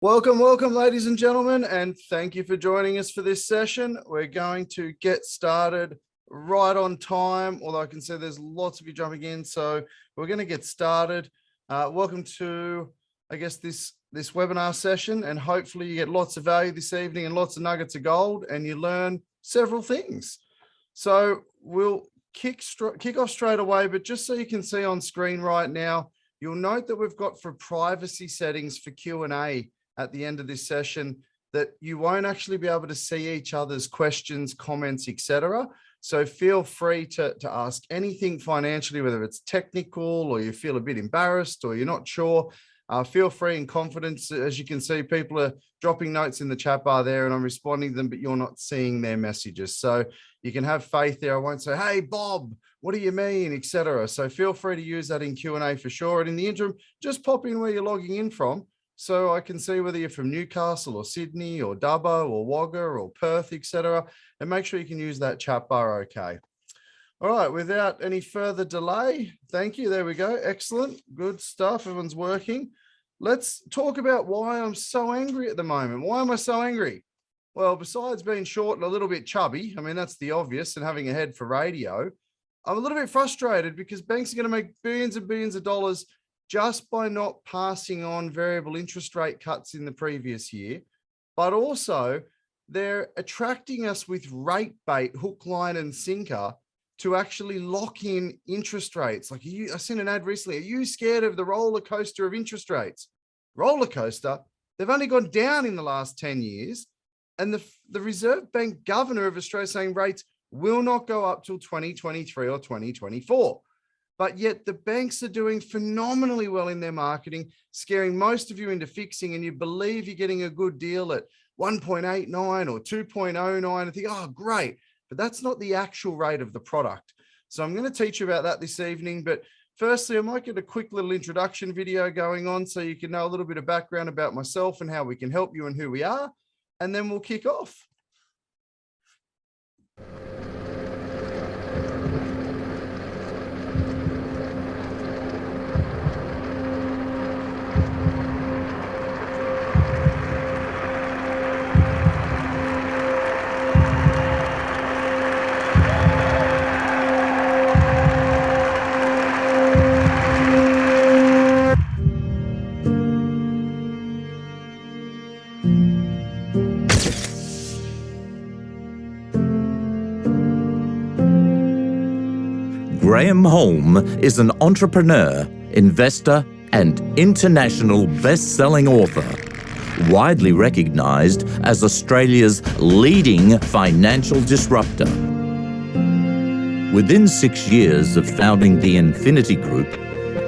Welcome, ladies and gentlemen, and thank you for joining us for this session. We're going to get started right on time, although I can see there's lots of you jumping in, so we're going to get started. Welcome to, this webinar session, and hopefully you get lots of value this evening and lots of nuggets of gold, and you learn several things. So we'll kick off straight away, but just so you can see on screen right now, you'll note that we've got for privacy settings for Q&A at the end of this session that you won't actually be able to see each other's questions, comments, etc. So feel free to ask anything financially, whether it's technical or you feel a bit embarrassed or you're not sure. Feel free in confidence. As you can see, people are dropping notes in the chat bar there and I'm responding to them, but you're not seeing their messages. So you can have faith there. I won't say, hey, Bob, what do you mean, etc. So feel free to use that in Q&A for sure. And in the interim, just pop in where you're logging in from, so I can see whether you're from Newcastle or Sydney or Dubbo or Wagga or Perth, etc. And make sure you can use that chat bar okay. All right, without any further delay, thank you. There we go. Excellent. Good stuff. Everyone's working. Let's talk about why I'm so angry at the moment. Why am I so angry? Well, besides being short and a little bit chubby, I mean, that's the obvious, and having a head for radio, I'm a little bit frustrated because banks are going to make billions and billions of dollars just by not passing on variable interest rate cuts in the previous year, but also they're attracting us with rate bait, hook, line, and sinker to actually lock in interest rates. Like I seen an ad recently, are you scared of the roller coaster of interest rates? Roller coaster, they've only gone down in the last 10 years. And the Reserve Bank Governor of Australia saying rates will not go up till 2023 or 2024. But yet the banks are doing phenomenally well in their marketing, scaring most of you into fixing, and you believe you're getting a good deal at 1.89 or 2.09 and think, oh, great. But that's not the actual rate of the product. So I'm going to teach you about that this evening. But firstly, I might get a quick little introduction video going on so you can know a little bit of background about myself and how we can help you and who we are. And then we'll kick off. Graeme Holm is an entrepreneur, investor, and international best-selling author, widely recognised as Australia's leading financial disruptor. Within 6 years of founding the Infinity Group,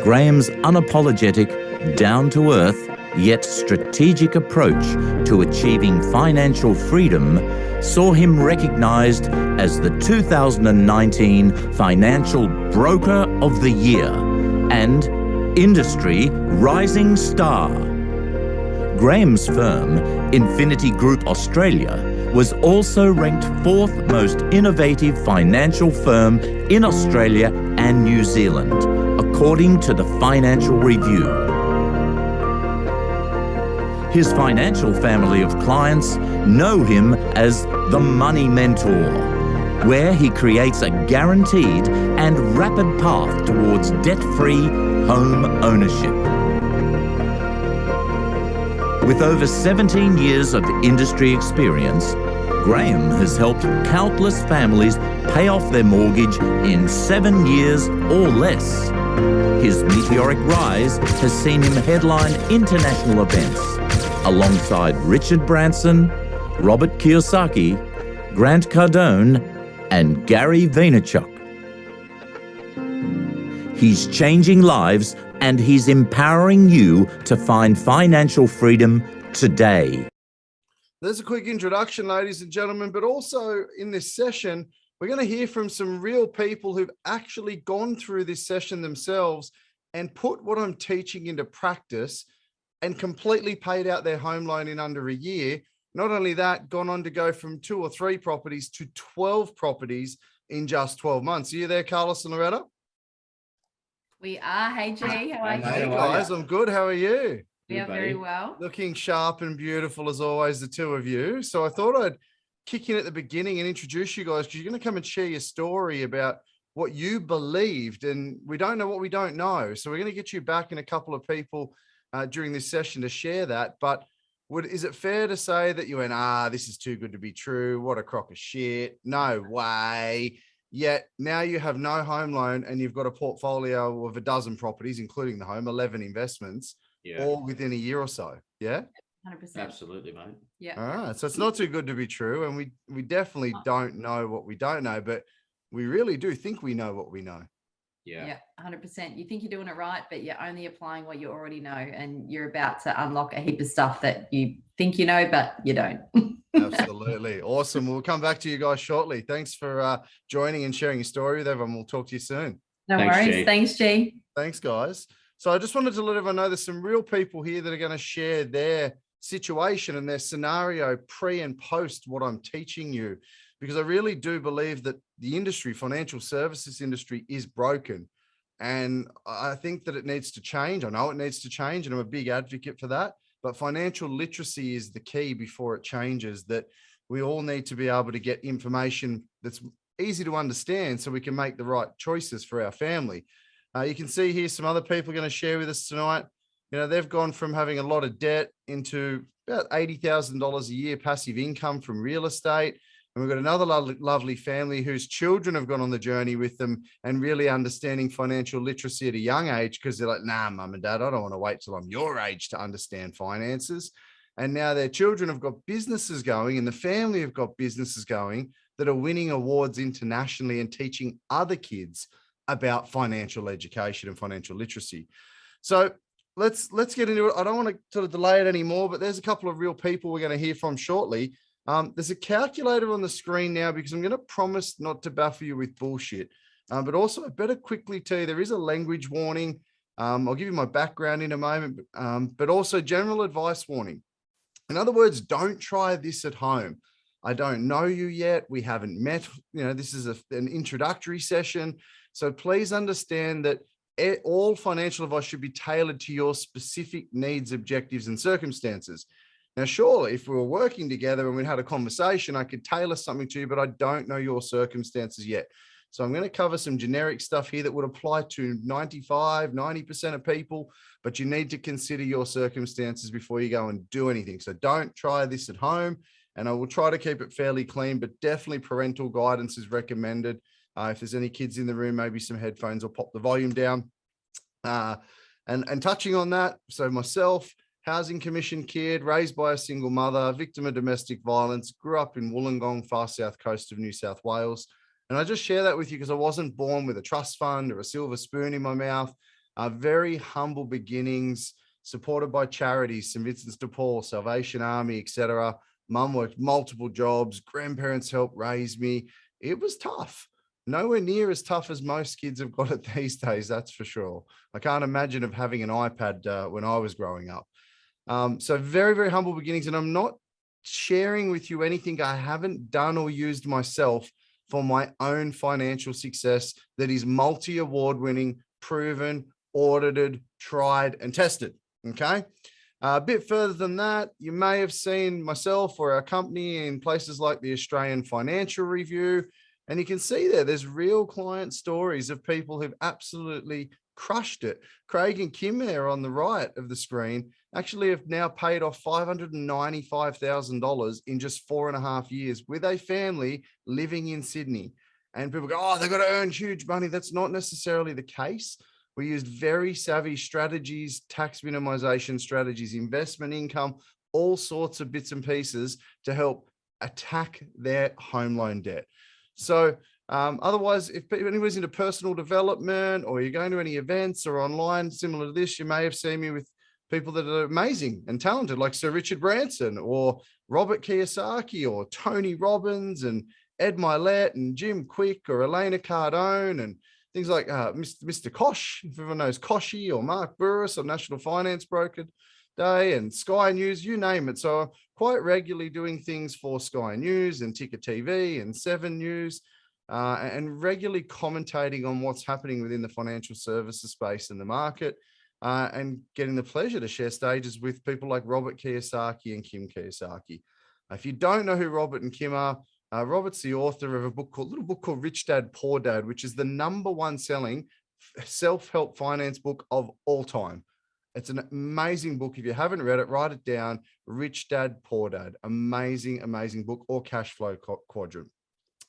Graeme's unapologetic, down-to-earth, yet strategic approach to achieving financial freedom saw him recognised as the 2019 Financial Broker of the Year and Industry Rising Star. Graeme's firm, Infinity Group Australia, was also ranked 4th most innovative financial firm in Australia and New Zealand, according to the Financial Review. His financial family of clients know him as the Money Mentor, where he creates a guaranteed and rapid path towards debt-free home ownership. With over 17 years of industry experience, Graeme has helped countless families pay off their mortgage in 7 years or less. His meteoric rise has seen him headline international events alongside Richard Branson, Robert Kiyosaki, Grant Cardone, and Gary Vaynerchuk. He's changing lives and he's empowering you to find financial freedom today. There's a quick introduction, ladies and gentlemen, but also in this session, we're going to hear from some real people who've actually gone through this session themselves and put what I'm teaching into practice and completely paid out their home loan in under a year. Not only that, gone on to go from 2 or 3 properties to 12 properties in just 12 months. Are you there, Carlos and Loretta? We are. Hey, G, how are you? Hey, guys, I'm good. How are you? We are very well. Looking sharp and beautiful as always, the two of you. So I thought I'd kick in at the beginning and introduce you guys, because you're going to come and share your story about what you believed, and we don't know what we don't know. So we're going to get you back in a couple of people during this session to share that. But is it fair to say that you went, this is too good to be true? What a crock of shit. No way. Yet now you have no home loan and you've got a portfolio of a dozen properties, including the home, 11 investments, all within a year or so. Yeah. 100%. Absolutely, mate. Yeah. All right. So it's not too good to be true. And we definitely don't know what we don't know, but we really do think we know what we know. Yeah, 100%. You think you're doing it right, but you're only applying what you already know, and you're about to unlock a heap of stuff that you think you know, but you don't. Absolutely. Awesome. We'll come back to you guys shortly. Thanks for joining and sharing your story with everyone. We'll talk to you soon. No worries. Thanks, G. Thanks, guys. So I just wanted to let everyone know there's some real people here that are going to share their situation and their scenario pre and post what I'm teaching you, because I really do believe that the industry, financial services industry, is broken. And I think that it needs to change. I know it needs to change, and I'm a big advocate for that. But financial literacy is the key before it changes, that we all need to be able to get information that's easy to understand so we can make the right choices for our family. You can see here some other people are going to share with us tonight. You know, they've gone from having a lot of debt into about $80,000 a year passive income from real estate. And we've got another lovely family whose children have gone on the journey with them and really understanding financial literacy at a young age, because they're like, nah, mum and dad, I don't want to wait till I'm your age to understand finances. And now their children have got businesses going, and the family have got businesses going that are winning awards internationally and teaching other kids about financial education and financial literacy. So let's get into it. I don't want to sort of delay it anymore, but there's a couple of real people we're going to hear from shortly. There's a calculator on the screen now, because I'm going to promise not to baffle you with bullshit. But also I better quickly tell you, there is a language warning. I'll give you my background in a moment, but also general advice warning. In other words, don't try this at home. I don't know you yet. We haven't met. You know, this is an introductory session. So please understand that all financial advice should be tailored to your specific needs, objectives, and circumstances. Now, sure, if we were working together and we had a conversation, I could tailor something to you, but I don't know your circumstances yet. So I'm going to cover some generic stuff here that would apply to 90% of people, but you need to consider your circumstances before you go and do anything. So don't try this at home, and I will try to keep it fairly clean, but definitely parental guidance is recommended. If there's any kids in the room, maybe some headphones or pop the volume down. And touching on that, so myself, Housing Commission kid, raised by a single mother, victim of domestic violence, grew up in Wollongong, far south coast of New South Wales. And I just share that with you because I wasn't born with a trust fund or a silver spoon in my mouth. Very humble beginnings, supported by charities, St. Vincent's de Paul, Salvation Army, etc. Mum worked multiple jobs, grandparents helped raise me. It was tough. Nowhere near as tough as most kids have got it these days, that's for sure. I can't imagine of having an iPad when I was growing up. So very, very humble beginnings. And I'm not sharing with you anything I haven't done or used myself for my own financial success that is multi-award winning, proven, audited, tried, and tested. Okay. A bit further than that, you may have seen myself or our company in places like the Australian Financial Review. And you can see there's real client stories of people who've absolutely crushed it. Craig and Kim there on the right of the screen actually have now paid off $595,000 in just 4.5 years with a family living in Sydney. And people go, oh, they've got to earn huge money. That's not necessarily the case. We used very savvy strategies, tax minimization strategies, investment income, all sorts of bits and pieces to help attack their home loan debt. So otherwise, if anyone's into personal development or you're going to any events or online similar to this, you may have seen me with people that are amazing and talented, like Sir Richard Branson or Robert Kiyosaki or Tony Robbins and Ed Mylett and Jim Quick or Elena Cardone and things like Mr. Kosh, if everyone knows Koshy, or Mark Burris on National Finance Broker Day and Sky News, you name it. So I'm quite regularly doing things for Sky News and Ticker TV and 7 News and regularly commentating on what's happening within the financial services space in the market. and getting the pleasure to share stages with people like Robert Kiyosaki and Kim Kiyosaki. If you don't know who Robert and Kim are, Robert's the author of a little book called Rich Dad, Poor Dad, which is the #1 selling self-help finance book of all time. It's an amazing book. If you haven't read it, write it down. Rich Dad, Poor Dad. Amazing, amazing book, or Cash Flow Quadrant.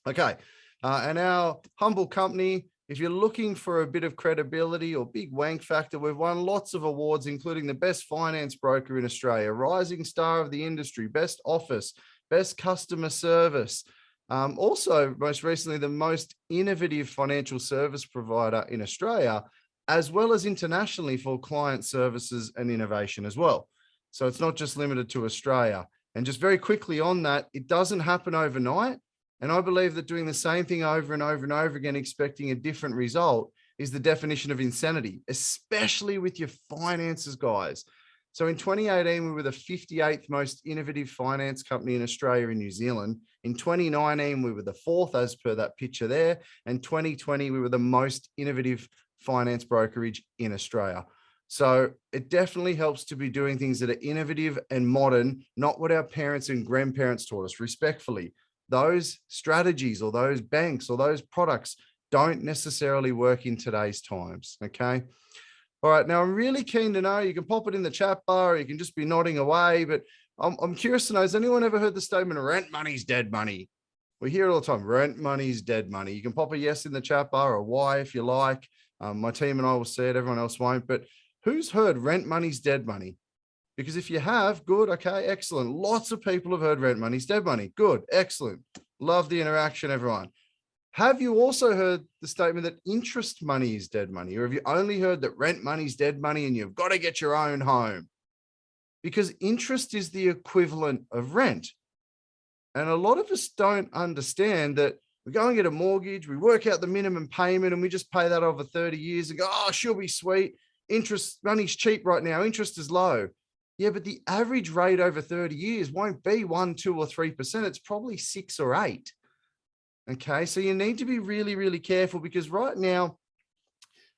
Okay. And our humble company, if you're looking for a bit of credibility or big wank factor, we've won lots of awards, including the best finance broker in Australia, rising star of the industry, best office, best customer service. Also, most recently, the most innovative financial service provider in Australia, as well as internationally for client services and innovation as well. So it's not just limited to Australia. And just very quickly on that, it doesn't happen overnight. And I believe that doing the same thing over and over and over again, expecting a different result, is the definition of insanity, especially with your finances, guys. So in 2018, we were the 58th most innovative finance company in Australia and New Zealand. In 2019, we were the 4th, as per that picture there. And 2020, we were the most innovative finance brokerage in Australia. So it definitely helps to be doing things that are innovative and modern, not what our parents and grandparents taught us, respectfully. Those strategies or those banks or those products don't necessarily work in today's times, okay? All right, now I'm really keen to know, you can pop it in the chat bar, or you can just be nodding away, but I'm curious to know, has anyone ever heard the statement, rent money's dead money? We hear it all the time, rent money's dead money. You can pop a yes in the chat bar, or why if you like. My team and I will say it, everyone else won't, but who's heard rent money's dead money? Because if you have, good, okay, excellent. Lots of people have heard rent money's dead money. Good, excellent. Love the interaction, everyone. Have you also heard the statement that interest money is dead money? Or have you only heard that rent money's dead money and you've got to get your own home? Because interest is the equivalent of rent. And a lot of us don't understand that we go and get a mortgage, we work out the minimum payment and we just pay that over 30 years and go, oh, she'll be sweet. Interest money's cheap right now. Interest is low. Yeah, but the average rate over 30 years won't be 1%, 2%, or 3%. It's probably 6 or 8. Okay, so you need to be really, really careful, because right now,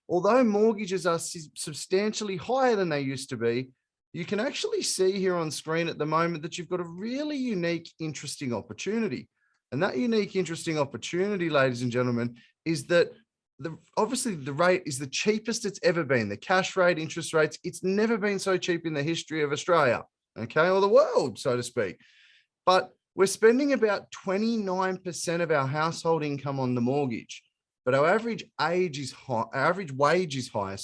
although mortgages are substantially higher than they used to be, you can actually see here on screen at the moment that you've got a really unique, interesting opportunity. And that unique, interesting opportunity, ladies and gentlemen, is that obviously the rate is the cheapest it's ever been. The cash rate, interest rates, it's never been so cheap in the history of Australia, okay, or the world, so to speak. But we're spending about 29% of our household income on the mortgage, but our average age is high, our average wage is higher,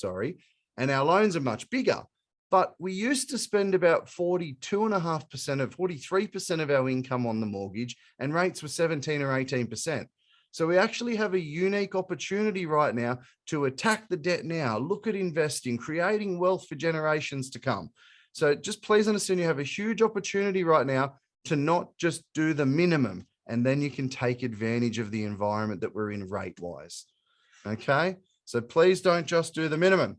and our loans are much bigger. But we used to spend about 43% of our income on the mortgage, and rates were 17 or 18%. So we actually have a unique opportunity right now to attack the debt now, look at investing, creating wealth for generations to come. So just please understand, you have a huge opportunity right now to not just do the minimum, and then you can take advantage of the environment that we're in rate-wise. Okay, so please don't just do the minimum.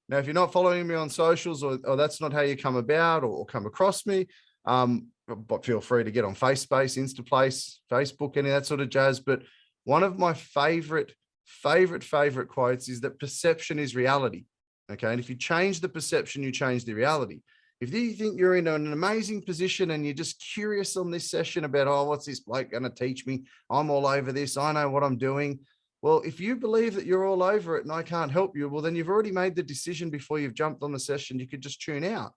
Now, if you're not following me on socials, or that's not how you come about or come across me, but feel free to get on FaceSpace, Instaplace, Facebook, any of that sort of jazz. But one of my favorite quotes is that perception is reality. Okay, and if you change the perception, you change the reality. If you think you're in an amazing position and you're just curious on this session about, oh, what's this bloke going to teach me? I'm all over this. I know what I'm doing. Well, if you believe that you're all over it and I can't help you, well, then you've already made the decision before you've jumped on the session. You could just tune out.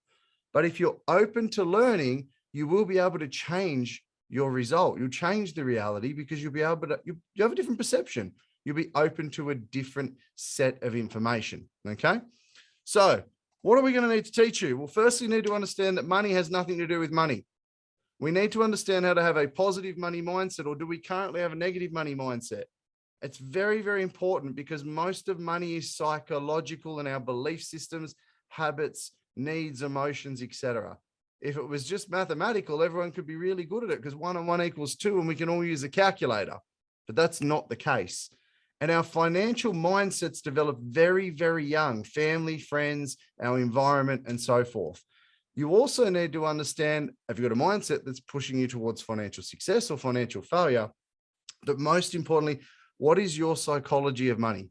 But if you're open to learning, you will be able to change your result. You'll change the reality, because you'll be able to, you have a different perception. You'll be open to a different set of information. Okay. So what are we going to need to teach you? Well, first, you need to understand that money has nothing to do with money. We need to understand how to have a positive money mindset, or do we currently have a negative money mindset? It's very, very important, because most of money is psychological in our belief systems, habits, needs, emotions, etc. If it was just mathematical, everyone could be really good at it, because 1 and 1 equals 2 and we can all use a calculator, but that's not the case. And our financial mindsets develop very, very young, family, friends, our environment, and so forth. You also need to understand, if you've got a mindset that's pushing you towards financial success or financial failure, but most importantly, what is your psychology of money?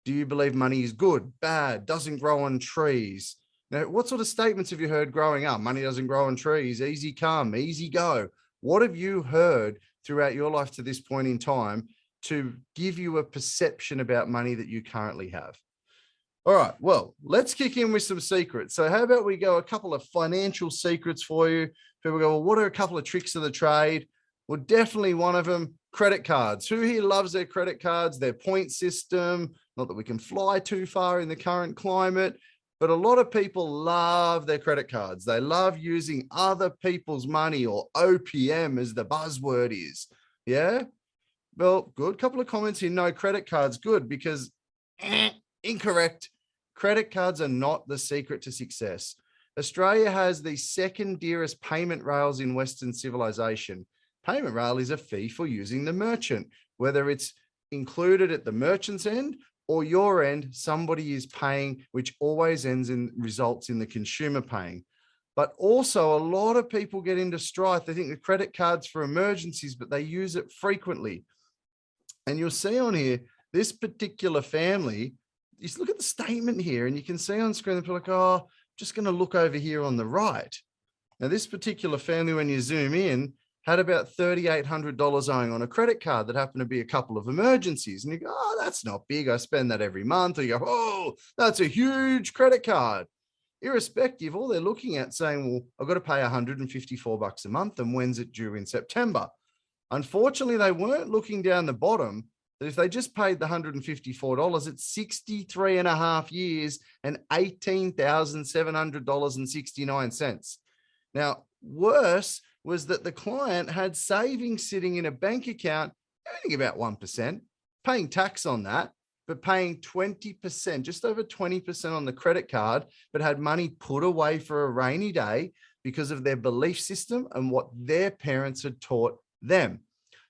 Do you believe money is good, bad, doesn't grow on trees? Now, what sort of statements have you heard growing up? Money doesn't grow on trees, easy come, easy go. What have you heard throughout your life to this point in time to give you a perception about money that you currently have? All right, well, let's kick in with some secrets. So how about we go a couple of financial secrets for you? People go, well, what are a couple of tricks of the trade? Well, definitely one of them, credit cards. Who here loves their credit cards, their point system? Not that we can fly too far in the current climate, but a lot of people love their credit cards. They love using other people's money, or OPM as the buzzword is. Yeah? Well, good. Couple of comments here. No, credit cards, good, because incorrect. Credit cards are not the secret to success. Australia has the second dearest payment rails in Western civilization. Payment rail is a fee for using the merchant, whether it's included at the merchant's end or your end, somebody is paying, which always results in the consumer paying. But also a lot of people get into strife. They think the credit card's for emergencies, but they use it frequently. And you'll see on here, this particular family, just look at the statement here and you can see on screen, they're like, oh, just going to look over here on the right. Now, this particular family, when you zoom in, had about $3,800 owing on a credit card that happened to be a couple of emergencies. And you go, oh, that's not big. I spend that every month. Or you go, oh, that's a huge credit card. Irrespective, all they're looking at saying, well, I've got to pay $154 a month. And when's it due in September? Unfortunately, they weren't looking down the bottom that if they just paid the $154, it's 63 and a half years and $18,700.69. Now, worse was that the client had savings sitting in a bank account, earning about 1%, paying tax on that, but paying 20%, just over 20% on the credit card, but had money put away for a rainy day because of their belief system and what their parents had taught them.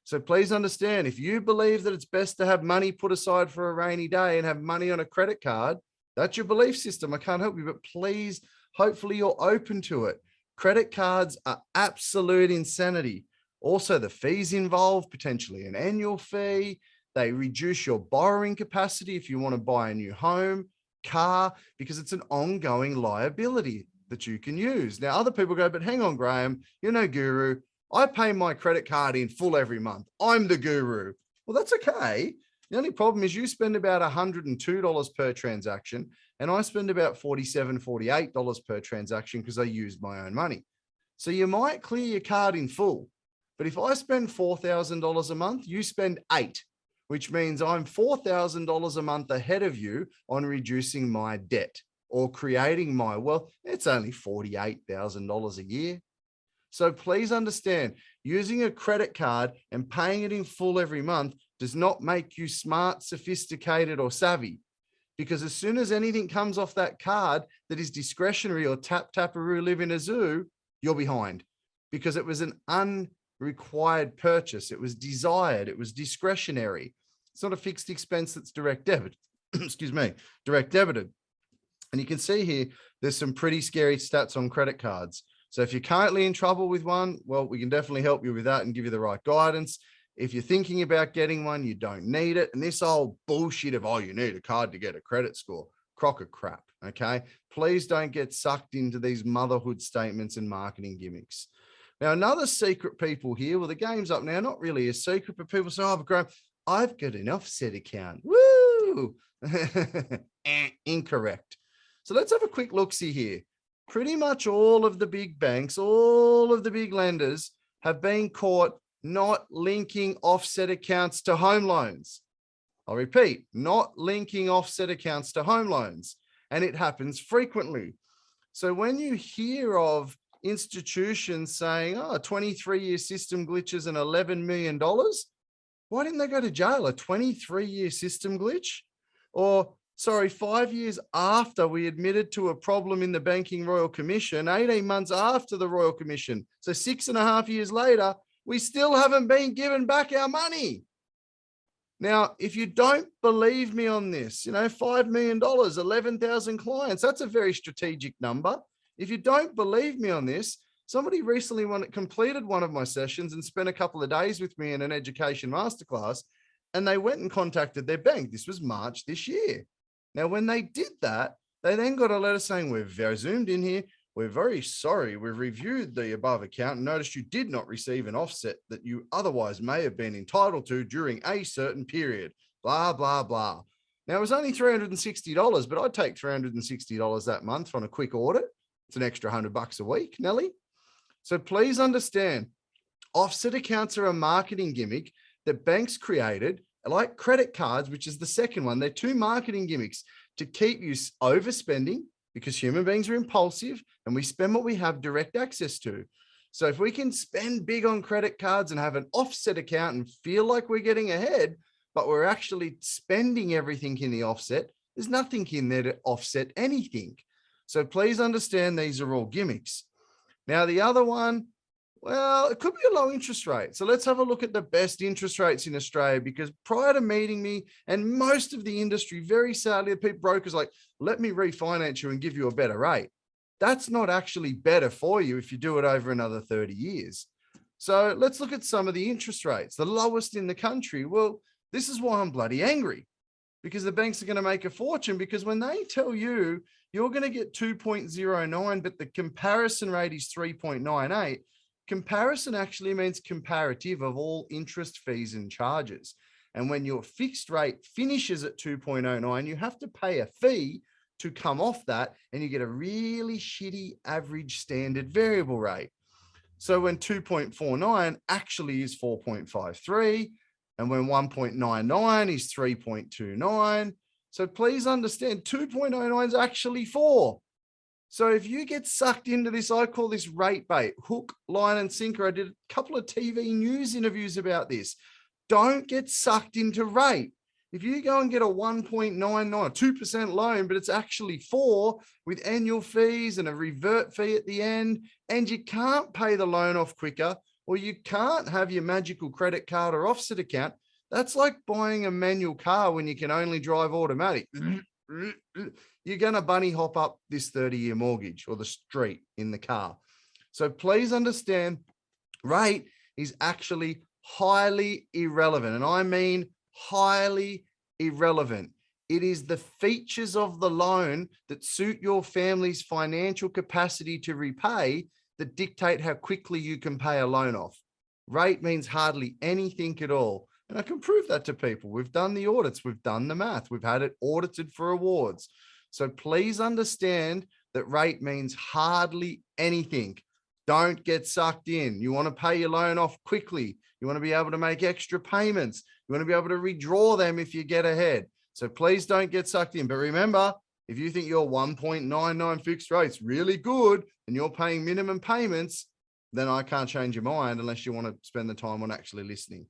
So please understand, if you believe that it's best to have money put aside for a rainy day and have money on a credit card, that's your belief system. I can't help you, but please, hopefully you're open to it. Credit cards are absolute insanity. Also, the fees involved, potentially an annual fee. They reduce your borrowing capacity if you want to buy a new home, car, because it's an ongoing liability that you can use. Now, other people go, but hang on, Graeme, you're no guru. I pay my credit card in full every month. I'm the guru. Well, that's okay. The only problem is you spend about $102 per transaction, and I spend about $47, $48 per transaction because I use my own money. So you might clear your card in full, but if I spend $4,000 a month, you spend $8,000, which means I'm $4,000 a month ahead of you on reducing my debt or creating my wealth. It's only $48,000 a year. So please understand, using a credit card and paying it in full every month does not make you smart, sophisticated, or savvy. Because as soon as anything comes off that card that is discretionary or tap-taparoo, live in a zoo, you're behind. Because it was an unrequired purchase. It was desired. It was discretionary. It's not a fixed expense that's direct debit. Excuse me, direct debited. And you can see here, there's some pretty scary stats on credit cards. So if you're currently in trouble with one, well, we can definitely help you with that and give you the right guidance. If you're thinking about getting one, you don't need it. And this old bullshit of, oh, you need a card to get a credit score, crock of crap, okay? Please don't get sucked into these motherhood statements and marketing gimmicks. Now, another secret, people here, well, the game's up now, not really a secret, but people say, oh, but Graeme, I've got an offset account. Woo! Incorrect. So let's have a quick look-see here. Pretty much all of the big banks, all of the big lenders have been caught not linking offset accounts to home loans. I'll repeat, not linking offset accounts to home loans. And it happens frequently. So when you hear of institutions saying, oh, 23-year system glitches and $11 million, why didn't they go to jail? A 23-year system glitch? Or, sorry, 5 years after we admitted to a problem in the Banking Royal Commission, 18 months after the Royal Commission. So 6.5 years later, we still haven't been given back our money. Now, if you don't believe me on this, $5 million, 11,000 clients, that's a very strategic number. If you don't believe me on this, somebody recently completed one of my sessions and spent a couple of days with me in an education masterclass, and they went and contacted their bank. This was March this year. Now, when they did that, they then got a letter saying, we're very zoomed in here. We're very sorry. We've reviewed the above account and noticed you did not receive an offset that you otherwise may have been entitled to during a certain period, blah, blah, blah. Now, it was only $360, but I'd take $360 that month on a quick audit. It's an extra $100 a week, Nelly. So please understand, offset accounts are a marketing gimmick that banks created, like credit cards, which is the second one. They're two marketing gimmicks to keep you overspending, because human beings are impulsive and we spend what we have direct access to. So if we can spend big on credit cards and have an offset account and feel like we're getting ahead, but we're actually spending everything in the offset, there's nothing in there to offset anything. So please understand these are all gimmicks. Now, the other one, well, it could be a low interest rate. So let's have a look at the best interest rates in Australia, because prior to meeting me and most of the industry, very sadly, the people brokers like, let me refinance you and give you a better rate. That's not actually better for you if you do it over another 30 years. So let's look at some of the interest rates, the lowest in the country. Well, this is why I'm bloody angry, because the banks are going to make a fortune, because when they tell you you're going to get 2.09, but the comparison rate is 3.98, comparison actually means comparative of all interest, fees, and charges. And when your fixed rate finishes at 2.09, you have to pay a fee to come off that, and you get a really shitty average standard variable rate. So when 2.49 actually is 4.53, and when 1.99 is 3.29. So please understand, 2.09 is actually 4. So if you get sucked into this, I call this rate bait, hook, line, and sinker. I did a couple of TV news interviews about this. Don't get sucked into rate. If you go and get a 1.99, 2% loan, but it's actually 4 with annual fees and a revert fee at the end, and you can't pay the loan off quicker, or you can't have your magical credit card or offset account, that's like buying a manual car when you can only drive automatic. You're going to bunny hop up this 30-year mortgage or the street in the car. So please understand, rate is actually highly irrelevant. And I mean highly irrelevant. It is the features of the loan that suit your family's financial capacity to repay that dictate how quickly you can pay a loan off. Rate means hardly anything at all. And I can prove that to people. We've done the audits, we've done the math, we've had it audited for awards. So please understand that rate means hardly anything. Don't get sucked in. You want to pay your loan off quickly. You want to be able to make extra payments. You want to be able to redraw them if you get ahead. So please don't get sucked in. But remember, if you think your 1.99 fixed rate's really good and you're paying minimum payments, then I can't change your mind unless you want to spend the time on actually listening.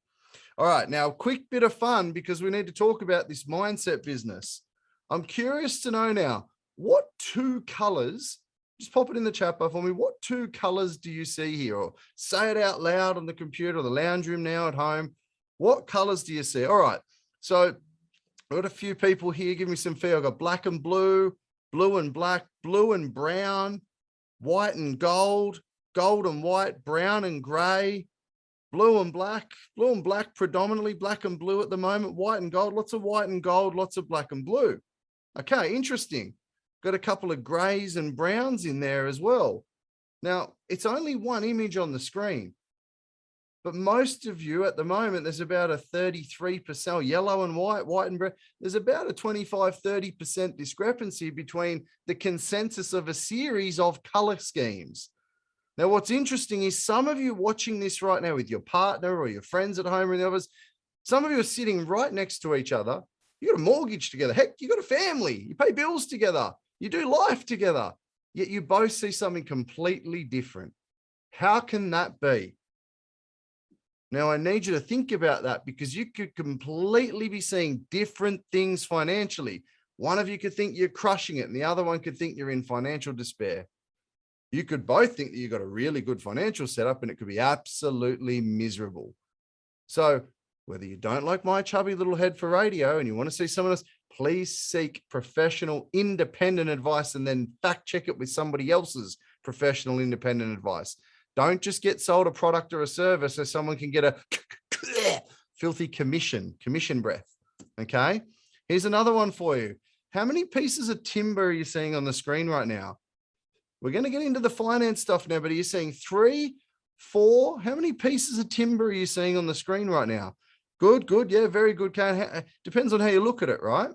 All right, now a quick bit of fun, because we need to talk about this mindset business. I'm curious to know now, what 2 colors, just pop it in the chat bar for me, what 2 colors do you see here? Or say it out loud on the computer or the lounge room now at home. What colors do you see? All right, so I've got a few people here. Give me some feel. I've got black and blue, blue and black, blue and brown, white and gold, gold and white, brown and gray, blue and black predominantly, black and blue at the moment, white and gold, lots of white and gold, lots of black and blue. Okay, interesting. Got a couple of grays and browns in there as well. Now, it's only one image on the screen, but most of you at the moment, there's about a 33% yellow and white and brown. There's about a 25-30% discrepancy between the consensus of a series of color schemes. Now, what's interesting is some of you watching this right now with your partner or your friends at home or the others, some of you are sitting right next to each other. You got a mortgage together. Heck, you got a family. You pay bills together. You do life together. Yet you both see something completely different. How can that be? Now, I need you to think about that, because you could completely be seeing different things financially. One of you could think you're crushing it, and the other one could think you're in financial despair. You could both think that you've got a really good financial setup, and it could be absolutely miserable. So whether you don't like my chubby little head for radio and you want to see someone else, please seek professional independent advice and then fact check it with somebody else's professional independent advice. Don't just get sold a product or a service so someone can get a filthy commission breath. Okay. Here's another one for you. How many pieces of timber are you seeing on the screen right now? We're going to get into the finance stuff now, but are you seeing 3, 4? How many pieces of timber are you seeing on the screen right now? Good, good. Yeah, very good. Depends on how you look at it, right?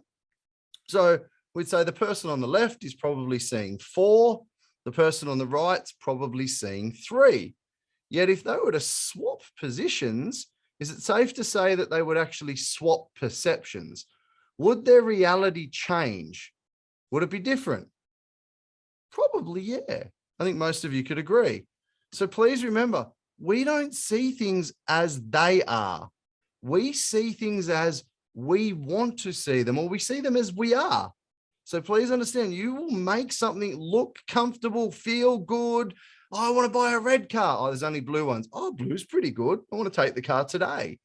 So we'd say the person on the left is probably seeing 4. The person on the right's probably seeing 3. Yet if they were to swap positions, is it safe to say that they would actually swap perceptions? Would their reality change? Would it be different? Probably, yeah. I think most of you could agree. So please remember, we don't see things as they are. We see things as we want to see them, or we see them as we are. So please understand, you will make something look comfortable, feel good. Oh, I want to buy a red car. Oh, there's only blue ones. Oh, blue's pretty good. I want to take the car today.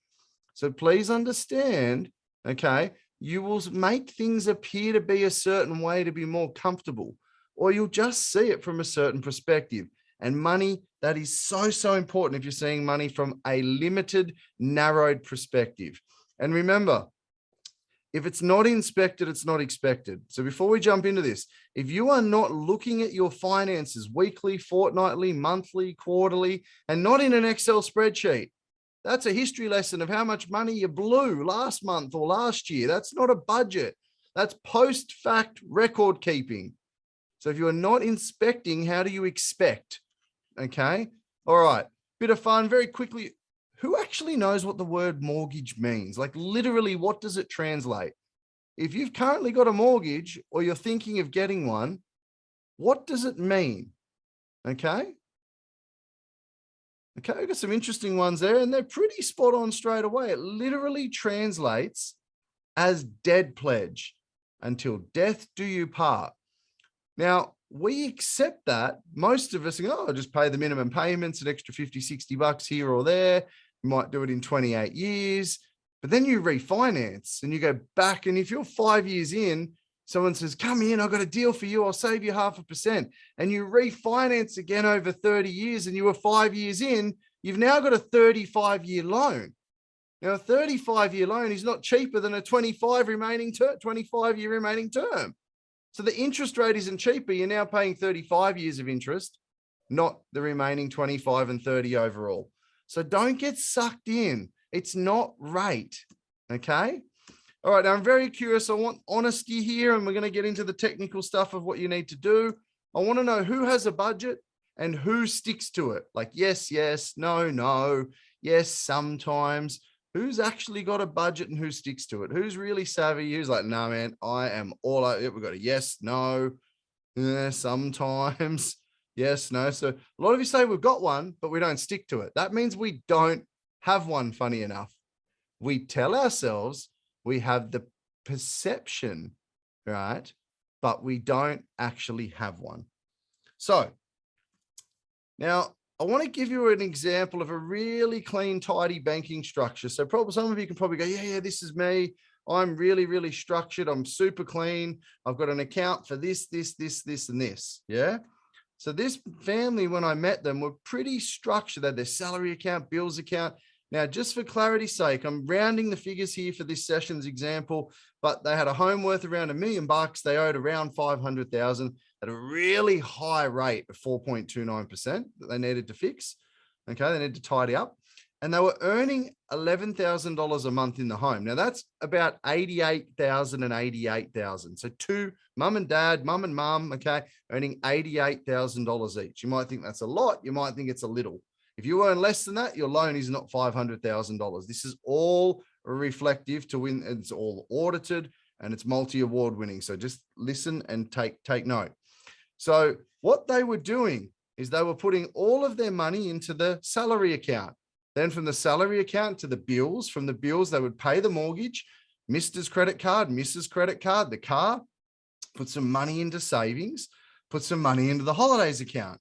So please understand, okay, you will make things appear to be a certain way to be more comfortable, or you'll just see it from a certain perspective. And money, that is so, so important if you're seeing money from a limited, narrowed perspective. And remember, if it's not inspected, it's not expected. So before we jump into this, if you are not looking at your finances weekly, fortnightly, monthly, quarterly, and not in an Excel spreadsheet, that's a history lesson of how much money you blew last month or last year. That's not a budget. That's post-fact record keeping. So if you are not inspecting, how do you expect? Okay. All right. Bit of fun very quickly. Who actually knows what the word mortgage means? Like literally, what does it translate? If you've currently got a mortgage or you're thinking of getting one, what does it mean? Okay. Okay, we've got some interesting ones there, and they're pretty spot on straight away. It literally translates as dead pledge, until death do you part. Now, we accept that. Most of us think, oh, I'll just pay the minimum payments, an extra 50, 60 bucks here or there. You might do it in 28 years, but then you refinance and you go back. And if you're 5 years in, someone says, come in, I've got a deal for you. I'll save you 0.5%. And you refinance again over 30 years and you were 5 years in, you've now got a 35-year loan. Now, a 35-year loan is not cheaper than a 25-year remaining term. So the interest rate isn't cheaper. You're now paying 35 years of interest, not the remaining 25 and 30 overall. So don't get sucked in. It's not rate. Okay. All right. Now I'm very curious. I want honesty here, and we're going to get into the technical stuff of what you need to do. I want to know who has a budget and who sticks to it. Like, yes, yes, no, no, yes, sometimes. Who's actually got a budget and who sticks to it? Who's really savvy? Who's like, no, man, I am all over it. We've got a yes, no, sometimes, yes, no. So a lot of you say we've got one, but we don't stick to it. That means we don't have one, funny enough. We tell ourselves we have the perception, right? But we don't actually have one. So now, I want to give you an example of a really clean, tidy banking structure. So probably some of you can probably go, yeah, this is me. I'm really, really structured. I'm super clean. I've got an account for this, this, this, this, and this. Yeah. So this family, when I met them, were pretty structured. They had their salary account, bills account. Now, just for clarity's sake, I'm rounding the figures here for this session's example, but they had a home worth around $1 million. They owed around 500,000 at a really high rate of 4.29% that they needed to fix. Okay, they needed to tidy up. And they were earning $11,000 a month in the home. Now, that's about 88,000 and 88,000. So two, mum and dad, mum and mum, okay, earning $88,000 each. You might think that's a lot. You might think it's a little. If you earn less than that, your loan is not $500,000. This is all reflective to win. It's all audited and it's multi-award winning. So just listen and take note. So what they were doing is they were putting all of their money into the salary account. Then from the salary account to the bills, from the bills, they would pay the mortgage, Mr.'s credit card, Mrs.'s credit card, the car, put some money into savings, put some money into the holidays account.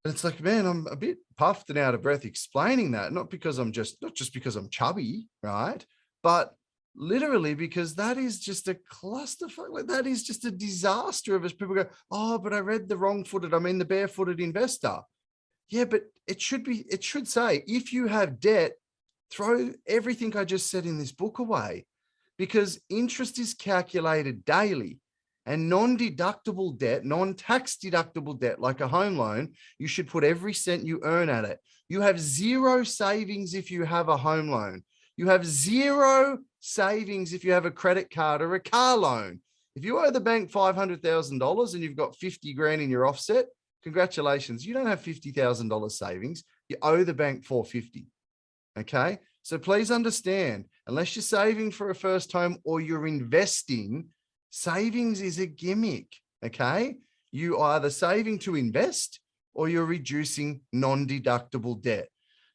And it's like, man, I'm a bit puffed and out of breath explaining that, not just because I'm chubby, right? But literally because that is just a clusterfuck. Like that is just a disaster of us. People go, oh, but I read the the barefooted investor. Yeah, but it should say, if you have debt, throw everything I just said in this book away, because interest is calculated daily, and non-deductible debt, non-tax deductible debt, like a home loan, you should put every cent you earn at it. You have zero savings if you have a home loan. You have zero savings if you have a credit card or a car loan. If you owe the bank $500,000 and you've got 50 grand in your offset, congratulations, you don't have $50,000 savings. You owe the bank $450. Okay. So please understand, unless you're saving for a first home or you're investing, savings is a gimmick. Okay. You are either saving to invest or you're reducing non-deductible debt.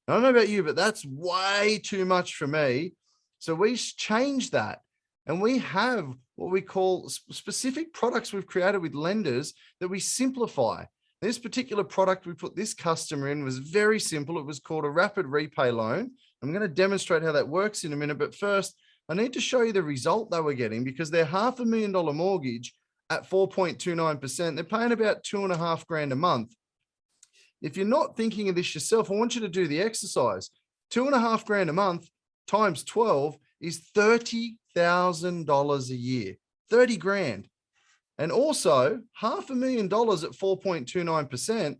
I don't know about you, but that's way too much for me. So we changed that, and we have what we call specific products we've created with lenders that we simplify. This particular product we put this customer in was very simple. It was called a rapid repay loan. I'm going to demonstrate how that works in a minute, but first I need to show you the result they were getting, because their $500,000 mortgage at 4.29%, they're paying about $2,500 a month. If you're not thinking of this yourself, I want you to do the exercise. $2,500 a month times 12 is $30,000 a year, 30 grand. And also $500,000 at 4.29%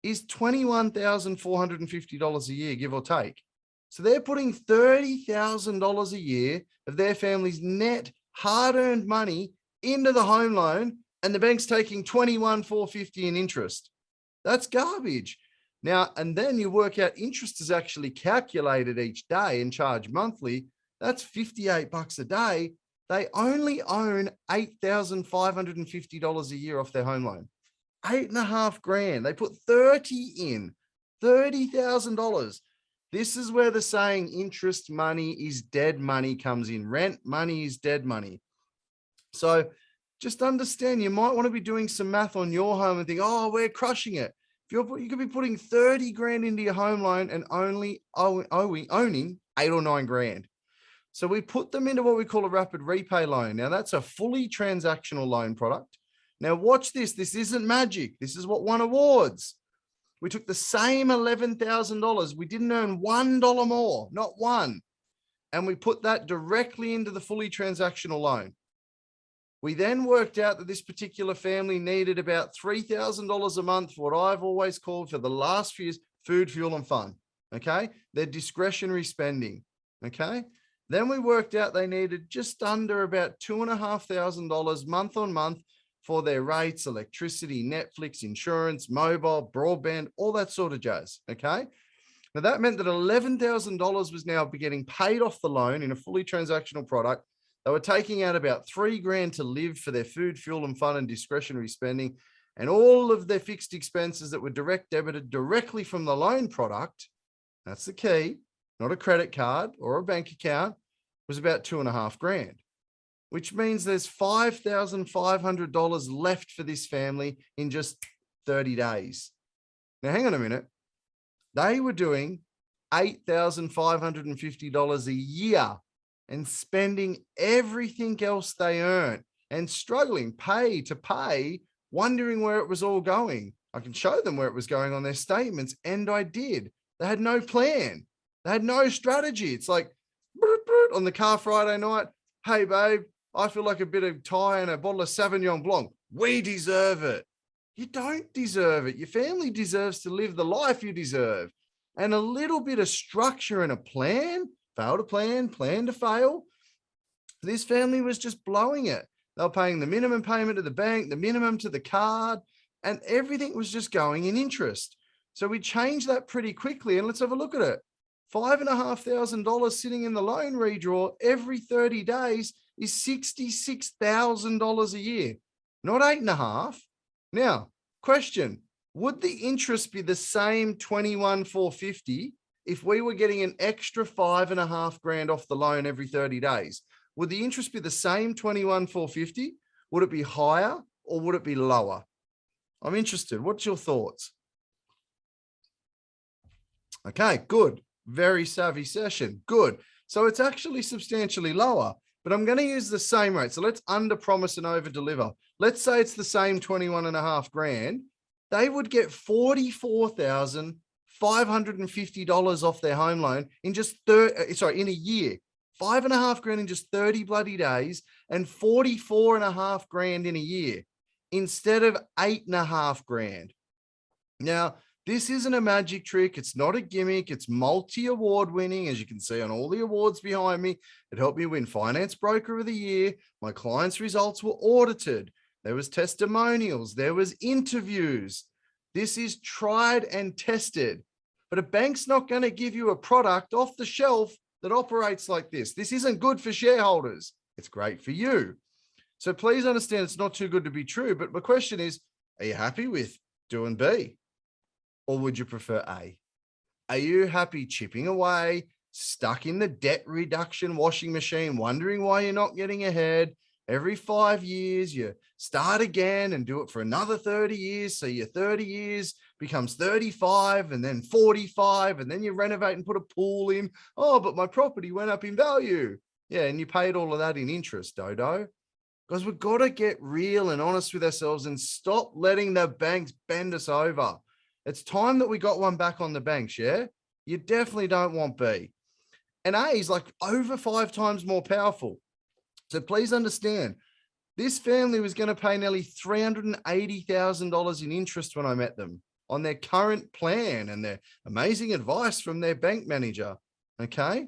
is $21,450 a year, give or take. So they're putting $30,000 a year of their family's net hard-earned money into the home loan, and the bank's taking $21,450 in interest. That's garbage. Now, and then you work out interest is actually calculated each day and charged monthly. That's $58 a day. They only own $8,550 a year off their home loan. $8,500. They put 30 in, $30,000. This is where the saying interest money is dead money comes in. Rent money is dead money. So just understand, you might want to be doing some math on your home and think, oh, we're crushing it. You could be putting 30 grand into your home loan and only owning 8 or 9 grand. So we put them into what we call a rapid repay loan. Now that's a fully transactional loan product. Now watch this. This isn't magic. This is what won awards. We took the same $11,000. We didn't earn $1 more, not one. And we put that directly into the fully transactional loan. We then worked out that this particular family needed about $3,000 a month for what I've always called for the last few years, food, fuel, and fun. Okay. Their discretionary spending. Okay. Then we worked out they needed just under about $2,500 month on month for their rates, electricity, Netflix, insurance, mobile, broadband, all that sort of jazz. Okay. Now that meant that $11,000 was now getting paid off the loan in a fully transactional product. They were taking out about $3 grand to live for their food, fuel, and fun and discretionary spending. And all of their fixed expenses that were direct debited directly from the loan product, that's the key, not a credit card or a bank account, was about $2.5 grand, which means there's $5,500 left for this family in just 30 days. Now, hang on a minute. They were doing $8,550 a year and spending everything else they earn and struggling pay to pay, wondering where it was all going. I can show them where it was going on their statements, and I did. They had no plan. They had no strategy. It's like on the car Friday night, hey, babe, I feel like a bit of Thai and a bottle of Sauvignon Blanc. We deserve it. You don't deserve it. Your family deserves to live the life you deserve. And a little bit of structure and a plan. Fail to plan, plan to fail. This family was just blowing it. They were paying the minimum payment to the bank, the minimum to the card, and everything was just going in interest. So we changed that pretty quickly, and let's have a look at it. $5,500 sitting in the loan redraw every 30 days is $66,000 a year, not 8.5. Now, question, would the interest be the same $21,450 if we were getting an extra $5.5 grand off the loan every 30 days? Would the interest be the same $21,450? Would it be higher or would it be lower? I'm interested. What's your thoughts? Okay, good. Very savvy session. Good. So it's actually substantially lower, but I'm going to use the same rate. So let's under promise and over deliver. Let's say it's the same 21.5 grand. They would get $44,500 $550 off their home loan in just in a year. 5.5 grand in just 30 bloody days, and 44.5 grand in a year instead of 8.5 grand. Now, this isn't a magic trick. It's not a gimmick. It's multi-award winning, as you can see on all the awards behind me. It helped me win Finance Broker of the Year. My clients' results were audited. There was testimonials. There was interviews. This is tried and tested. But a bank's not going to give you a product off the shelf that operates like this. This isn't good for shareholders. It's great for you. So please understand it's not too good to be true. But my question is, are you happy with doing B? Or would you prefer A? Are you happy chipping away, stuck in the debt reduction washing machine, wondering why you're not getting ahead? Every 5 years, you start again and do it for another 30 years. So your 30 years becomes 35 and then 45, and then you renovate and put a pool in. Oh, but my property went up in value. Yeah, and you paid all of that in interest, Dodo. Because we've got to get real and honest with ourselves and stop letting the banks bend us over. It's time that we got one back on the banks, yeah? You definitely don't want B. And A is like over 5 times more powerful. So please understand, this family was going to pay nearly $380,000 in interest when I met them on their current plan and their amazing advice from their bank manager, okay?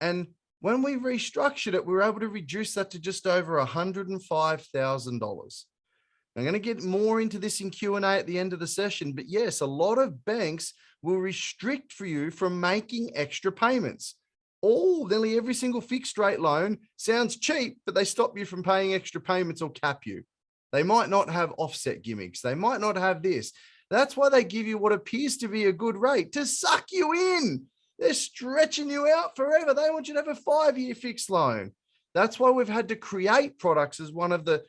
And when we restructured it, we were able to reduce that to just over $105,000. I'm going to get more into this in Q&A at the end of the session, but yes, a lot of banks will restrict for you from making extra payments. Nearly every single fixed rate loan sounds cheap, but they stop you from paying extra payments or cap you. They might not have offset gimmicks. They might not have this. That's why they give you what appears to be a good rate to suck you in. They're stretching you out forever. They want you to have a 5-year fixed loan. That's why we've had to create products as one of the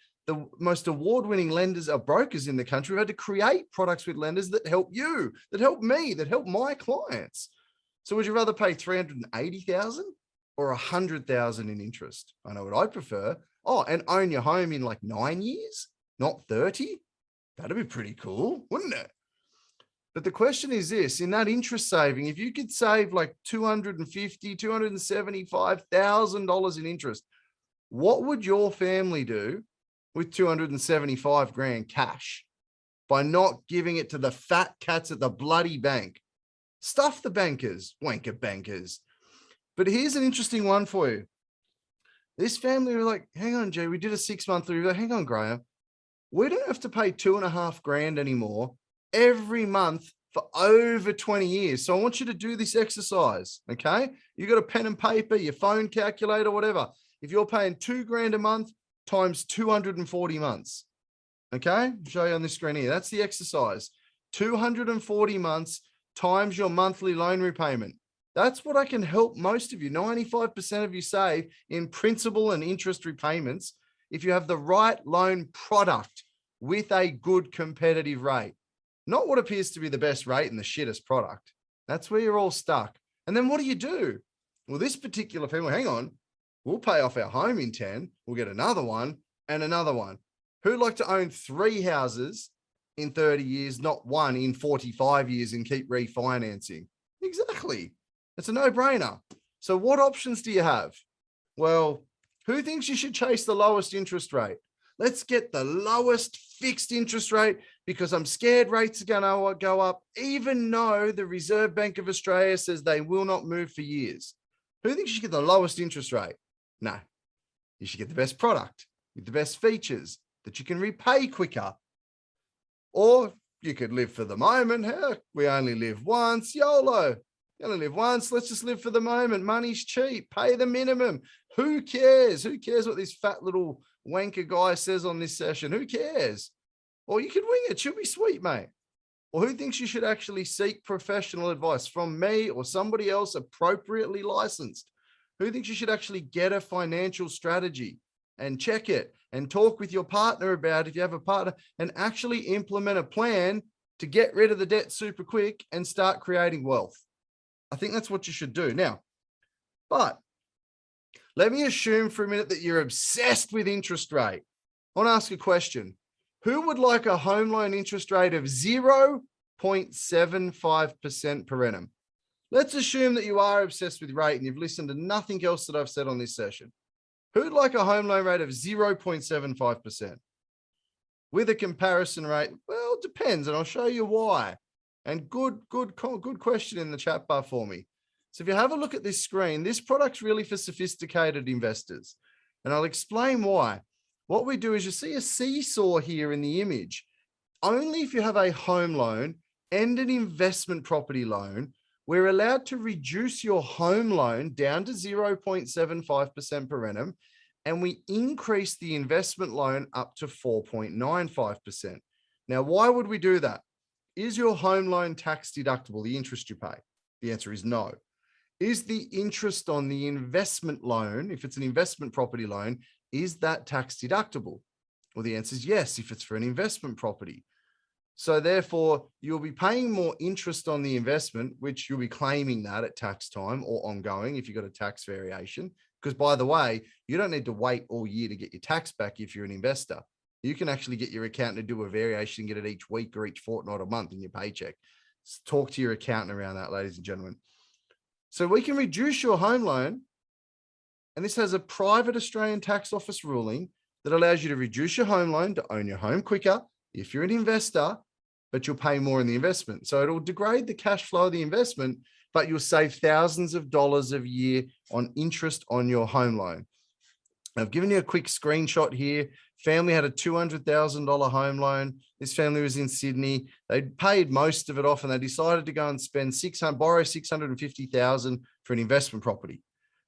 most award-winning lenders or brokers in the country. We've had to create products with lenders that help you, that help me, that help my clients. So would you rather pay $380,000 or $100,000 in interest? I know what I prefer. Oh, and own your home in like 9 years, not 30. That'd be pretty cool, wouldn't it? But the question is this, in that interest saving, if you could save like $250,000, $275,000 in interest, what would your family do with 275 grand cash by not giving it to the fat cats at the bloody bank? Stuff the bankers, wanker bankers. But here's an interesting one for you. This family were like, hang on, Jay, we did a 6-month review. Hang on, Graham. We don't have to pay 2.5 grand anymore every month for over 20 years. So I want you to do this exercise, okay? You got a pen and paper, your phone calculator, whatever. If you're paying 2 grand a month times 240 months, okay? I'll show you on this screen here. That's the exercise. 240 months times your monthly loan repayment. That's what I can help most of you. 95% of you save in principal and interest repayments if you have the right loan product with a good competitive rate. Not what appears to be the best rate and the shittest product. That's where you're all stuck. And then what do? Well, this particular family, hang on, we'll pay off our home in 10. We'll get another one and another one. Who'd like to own 3 houses in 30 years, not one in 45 years and keep refinancing? Exactly. It's a no-brainer. So what options do you have? Well, who thinks you should chase the lowest interest rate? Let's get the lowest fixed interest rate because I'm scared rates are going to go up, even though the Reserve Bank of Australia says they will not move for years. Who thinks you should get the lowest interest rate? No, you should get the best product with the best features that you can repay quicker. Or you could live for the moment. Heck, we only live once. YOLO. You only live once. Let's just live for the moment. Money's cheap. Pay the minimum. Who cares? Who cares what this fat little wanker guy says on this session? Who cares? Or you could wing it. Should be sweet, mate. Or who thinks you should actually seek professional advice from me or somebody else appropriately licensed? Who thinks you should actually get a financial strategy and check it and talk with your partner about, if you have a partner, and actually implement a plan to get rid of the debt super quick and start creating wealth? I think that's what you should do. Now, but let me assume for a minute that you're obsessed with interest rate. I want to ask a question. Who would like a home loan interest rate of 0 0.75% per annum. Let's assume that you are obsessed with rate and you've listened to nothing else that I've said on this session. Who'd like a home loan rate of 0.75%? With a comparison rate, well, it depends, and I'll show you why. And good question in the chat bar for me. So if you have a look at this screen, this product's really for sophisticated investors, and I'll explain why. What we do is you see a seesaw here in the image. Only if you have a home loan and an investment property loan, we're allowed to reduce your home loan down to 0.75% per annum, and we increase the investment loan up to 4.95%. Now, why would we do that? Is your home loan tax deductible, the interest you pay? The answer is no. Is the interest on the investment loan, if it's an investment property loan, is that tax deductible? Well, the answer is yes, if it's for an investment property. So therefore, you'll be paying more interest on the investment, which you'll be claiming that at tax time or ongoing if you've got a tax variation. Because by the way, you don't need to wait all year to get your tax back if you're an investor. You can actually get your accountant to do a variation and get it each week or each fortnight or month in your paycheck. Talk to your accountant around that, ladies and gentlemen. So we can reduce your home loan. And this has a private Australian tax office ruling that allows you to reduce your home loan to own your home quicker if you're an investor, but you'll pay more in the investment. So it'll degrade the cash flow of the investment, but you'll save thousands of dollars a year on interest on your home loan. I've given you a quick screenshot here. Family had a $200,000 home loan. This family was in Sydney. They paid most of it off and they decided to go and spend borrow $650,000 for an investment property.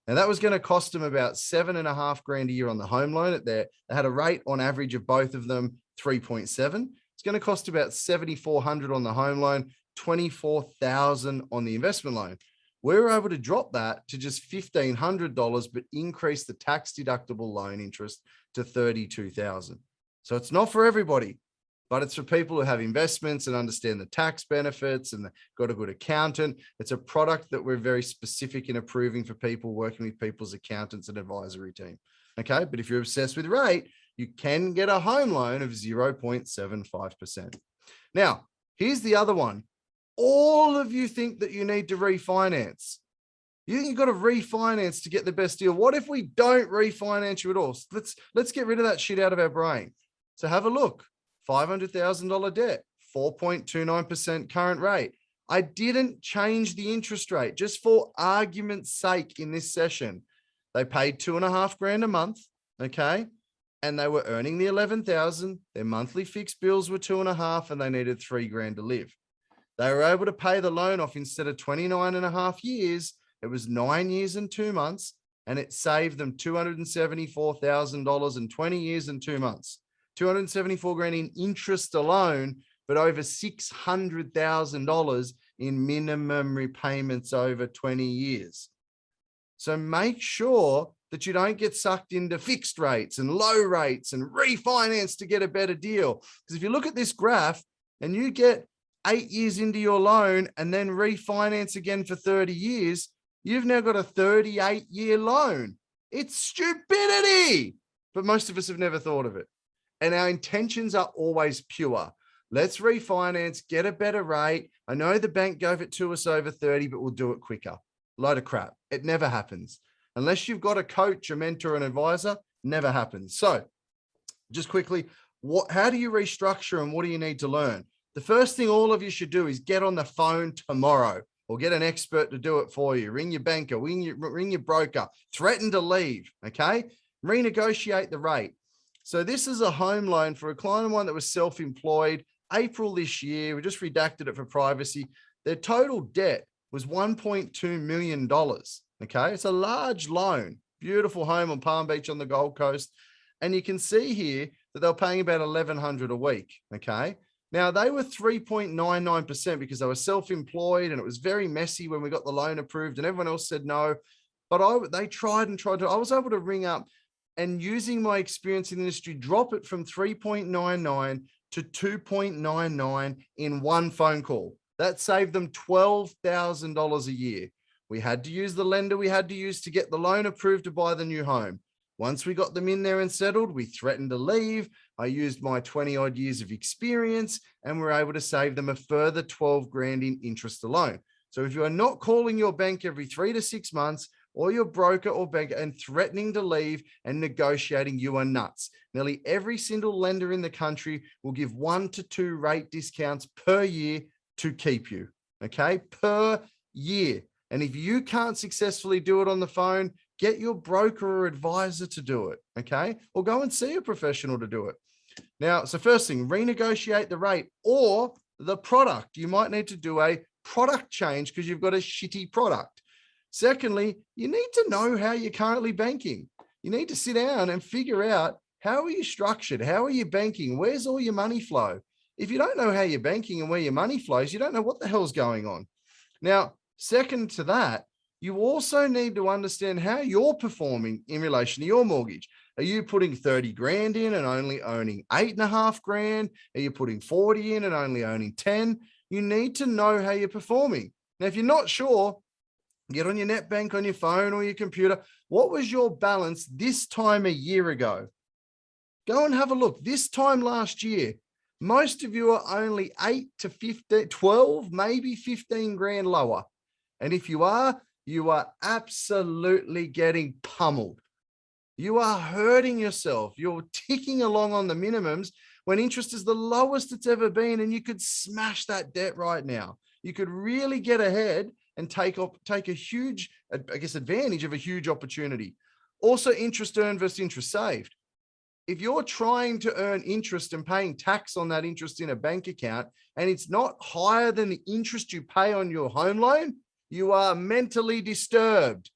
Now that was going to cost them about $7,500 a year on the home loan. They had a rate on average of both of them 3.7. It's going to cost about $7,400 on the home loan, $24,000 on the investment loan. We were able to drop that to just $1,500, but increase the tax deductible loan interest to $32,000. So it's not for everybody, but it's for people who have investments and understand the tax benefits and got a good accountant. It's a product that we're very specific in approving for people working with people's accountants and advisory team. Okay, but if you're obsessed with rate, you can get a home loan of 0.75%. Now, here's the other one. All of you think that you need to refinance. You think you've got to refinance to get the best deal. What if we don't refinance you at all? Let's get rid of that shit out of our brain. So have a look. $500,000 debt, 4.29% current rate. I didn't change the interest rate just for argument's sake in this session. They paid $2,500 a month, okay? And they were earning the $11,000. Their monthly fixed bills were $2,500 and they needed $3,000 to live. They were able to pay the loan off instead of 29.5 years. It was 9 years and 2 months, and it saved them $274,000 in 20 years and 2 months. $274,000 in interest alone, but over $600,000 in minimum repayments over 20 years. So make sure that you don't get sucked into fixed rates and low rates and refinance to get a better deal. Because if you look at this graph and you get 8 years into your loan and then refinance again for 30 years, you've now got a 38-year loan. It's stupidity, but most of us have never thought of it. And our intentions are always pure. Let's refinance, get a better rate. I know the bank gave it to us over 30, but we'll do it quicker. Load of crap. It never happens. Unless you've got a coach, a mentor, an advisor, never happens. So just quickly, how do you restructure and what do you need to learn? The first thing all of you should do is get on the phone tomorrow or get an expert to do it for you. Ring your banker, ring your broker, threaten to leave, okay? Renegotiate the rate. So this is a home loan for a client of mine that was self-employed, April this year. We just redacted it for privacy. Their total debt was $1.2 million, okay? It's a large loan, beautiful home on Palm Beach on the Gold Coast. And you can see here that they're paying about $1,100 a week, okay? Now, they were 3.99% because they were self-employed and it was very messy when we got the loan approved and everyone else said no. But they tried and tried to. I was able to ring up and using my experience in the industry, drop it from 3.99 to 2.99 in one phone call. That saved them $12,000 a year. We had to use the lender we had to use to get the loan approved to buy the new home. Once we got them in there and settled, we threatened to leave. I used my 20 odd years of experience and we're able to save them a further 12 grand in interest alone. So if you are not calling your bank every 3 to 6 months or your broker or banker and threatening to leave and negotiating, you are nuts. Nearly every single lender in the country will give 1 to 2 rate discounts per year to keep you, okay, per year. And if you can't successfully do it on the phone, get your broker or advisor to do it, okay? Or go and see a professional to do it. Now, so first thing, renegotiate the rate or the product. You might need to do a product change because you've got a shitty product. Secondly, you need to know how you're currently banking. You need to sit down and figure out, how are you structured? How are you banking? Where's all your money flow? If you don't know how you're banking and where your money flows, you don't know what the hell's going on. Now, second to that, you also need to understand how you're performing in relation to your mortgage. Are you putting 30 grand in and only owning 8.5 grand? Are you putting 40 in and only owning 10? You need to know how you're performing. Now, if you're not sure, get on your net bank on your phone or your computer. What was your balance this time a year ago? Go and have a look. This time last year, most of you are only 8 to 15, 12, maybe 15 grand lower. And if you are absolutely getting pummeled. You are hurting yourself. You're ticking along on the minimums when interest is the lowest it's ever been, and you could smash that debt right now. You could really get ahead and take a huge, I guess, advantage of a huge opportunity. Also, interest earned versus interest saved. If you're trying to earn interest and paying tax on that interest in a bank account, and it's not higher than the interest you pay on your home loan, you are mentally disturbed.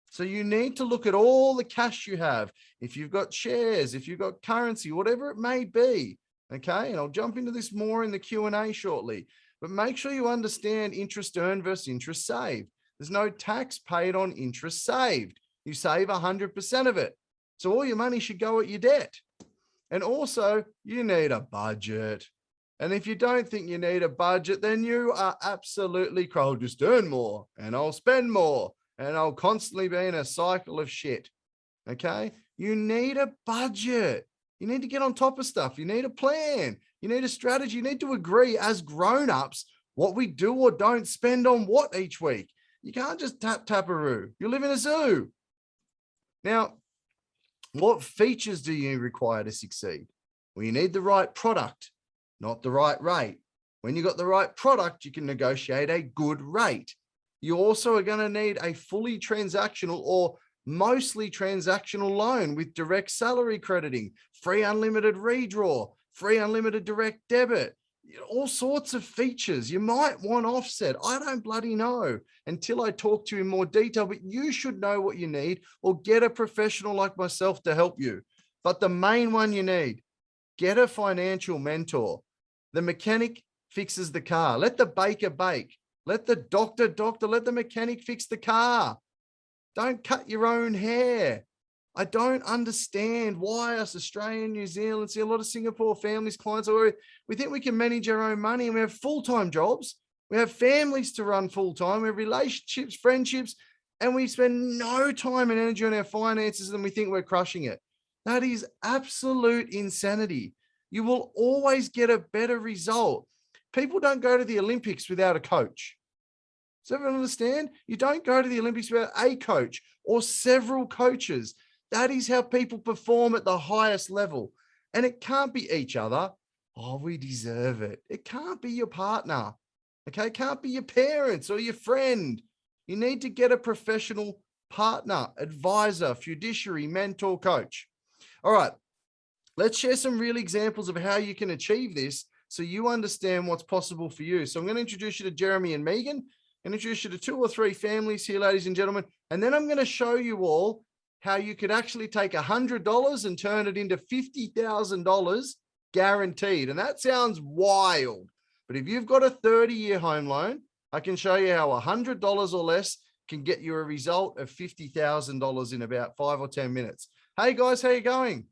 So you need to look at all the cash you have. If you've got shares, if you've got currency, whatever it may be, okay? And I'll jump into this more in the Q&A shortly, but make sure you understand interest earned versus interest saved. There's no tax paid on interest saved. You save 100% of it. So all your money should go at your debt. And also, you need a budget. And if you don't think you need a budget, then you are absolutely, I'll just earn more and I'll spend more and I'll constantly be in a cycle of shit. Okay? You need a budget. You need to get on top of stuff. You need a plan. You need a strategy. You need to agree as grown-ups what we do or don't spend on what each week. You can't just tap-taparoo. You live in a zoo. Now, what features do you require to succeed? Well, you need the right product, not the right rate. When you got the right product, you can negotiate a good rate. You also are going to need a fully transactional or mostly transactional loan with direct salary crediting, free unlimited redraw, free unlimited direct debit, all sorts of features. You might want offset. I don't bloody know until I talk to you in more detail, but you should know what you need or get a professional like myself to help you. But the main one you need, get a financial mentor. The mechanic fixes the car. Let the baker bake. Let the doctor, let the mechanic fix the car. Don't cut your own hair. I don't understand why us Australian, New Zealand, see a lot of Singapore families, clients, we think we can manage our own money and we have full-time jobs. We have families to run full-time. We have relationships, friendships, and we spend no time and energy on our finances and we think we're crushing it. That is absolute insanity. You will always get a better result. People don't go to the Olympics without a coach. Does everyone understand? You don't go to the Olympics without a coach or several coaches. That is how people perform at the highest level. And it can't be each other. Oh, we deserve it. It can't be your partner. Okay, it can't be your parents or your friend. You need to get a professional partner, advisor, fiduciary, mentor, coach. All right, let's share some real examples of how you can achieve this so you understand what's possible for you. So I'm going to introduce you to Jeremy and Megan and introduce you to 2 or 3 families here, ladies and gentlemen. And then I'm going to show you all how you could actually take $100 and turn it into $50,000 guaranteed. And that sounds wild. But if you've got a 30-year home loan, I can show you how $100 or less can get you a result of $50,000 in about 5 or 10 minutes. Hey guys, how you going?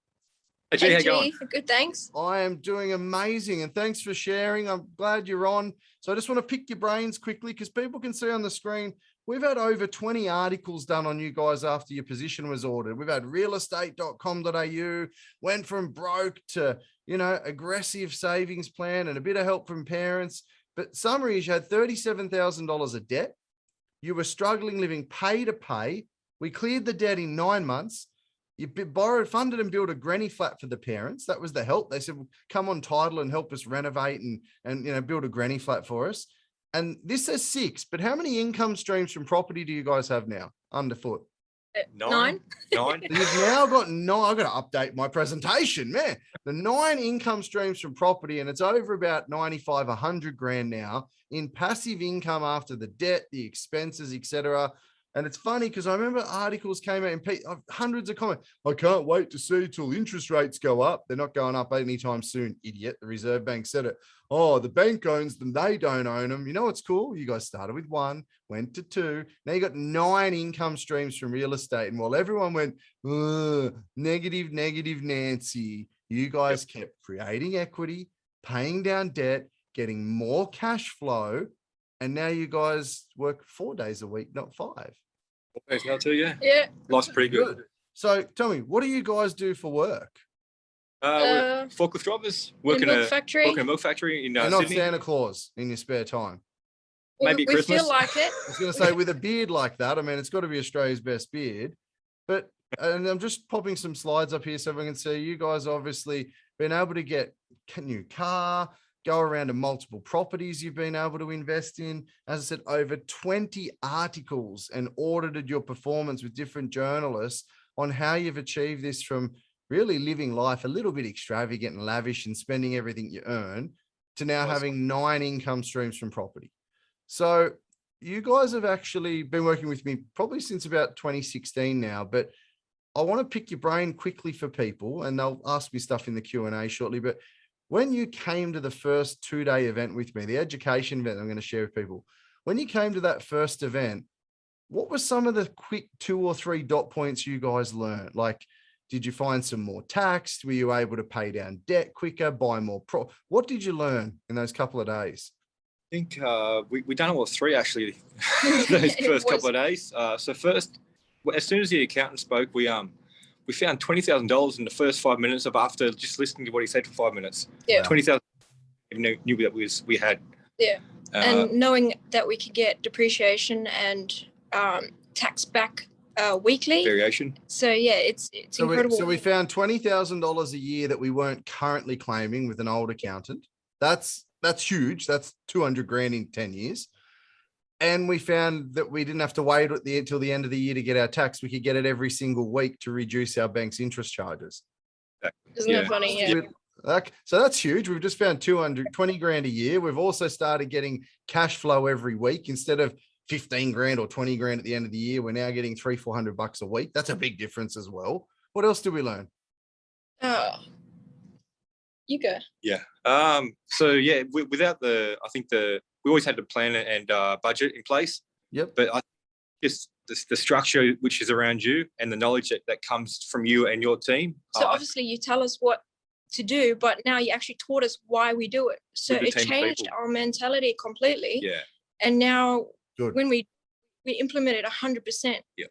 Hey, G, how you G, going? good, thanks. I am doing amazing, and thanks for sharing. I'm glad you're on. So I just want to pick your brains quickly because people can see on the screen, we've had over 20 articles done on you guys after your position was ordered. We've had realestate.com.au, went from broke to, aggressive savings plan and a bit of help from parents. But summary is you had $37,000 of debt. You were struggling living pay to pay. We cleared the debt in 9 months. You borrowed, funded and built a granny flat for the parents. That was the help. They said, well, come on title and help us renovate and build a granny flat for us. And this says 6, but how many income streams from property do you guys have now underfoot? 9. You've now got 9. I've got to update my presentation, man. The 9 income streams from property, and it's over about 95, 100 grand now in passive income after the debt, the expenses, etc. And it's funny because I remember articles came out and hundreds of comments. I can't wait to see till interest rates go up. They're not going up anytime soon, idiot. The Reserve Bank said it. Oh, the bank owns them. They don't own them. You know what's cool? You guys started with 1, went to 2. Now you got 9 income streams from real estate. And while everyone went, negative, Nancy, you guys kept creating equity, paying down debt, getting more cash flow. And now you guys work 4 days a week, not 5. 4 days now too, yeah. Yeah. Life's pretty good. So tell me, what do you guys do for work? We're forklift drivers, work in a milk factory in You're not Sydney. Santa Claus in your spare time. Maybe we Christmas. feel like it. I was going to say, with a beard like that, I mean, it's got to be Australia's best beard. But, and I'm just popping some slides up here so everyone can see you guys obviously been able to get a new car, go around to multiple properties you've been able to invest in. As I said, over 20 articles and audited your performance with different journalists on how you've achieved this from really living life a little bit extravagant and lavish and spending everything you earn to now having 9 income streams from property. So you guys have actually been working with me probably since about 2016 now, but I want to pick your brain quickly for people, and they'll ask me stuff in the Q&A shortly. But when you came to the first 2-day event with me, the education event I'm going to share with people, when you came to that first event, what were some of the quick 2 or 3 dot points you guys learned? Like, did you find some more tax? Were you able to pay down debt quicker, buy more? What did you learn in those couple of days? I think we done all 3 actually those first couple of days. So first, as soon as the accountant spoke, we found $20,000 in the first 5 minutes of after just listening to what he said for 5 minutes. Yeah. 20,000 knew that we had. Yeah. And knowing that we could get depreciation and tax back weekly. Variation. So yeah, it's incredible. So we found $20,000 a year that we weren't currently claiming with an old accountant. That's huge. That's 200 grand in 10 years. And we found that we didn't have to wait until the end of the year to get our tax. We could get it every single week to reduce our bank's interest charges. Isn't that funny? Yeah. So that's huge. We've just found 220 grand a year. We've also started getting cash flow every week. Instead of 15 grand or 20 grand at the end of the year, we're now getting $300-400 a week. That's a big difference as well. What else did we learn? You go. Yeah. So yeah, without we always had the plan and budget in place. Yep. But I just the structure which is around you and the knowledge that comes from you and your team. So obviously you tell us what to do, but now you actually taught us why we do it. So it changed our mentality completely. Yeah. And now when we implement it 100%. Yeah.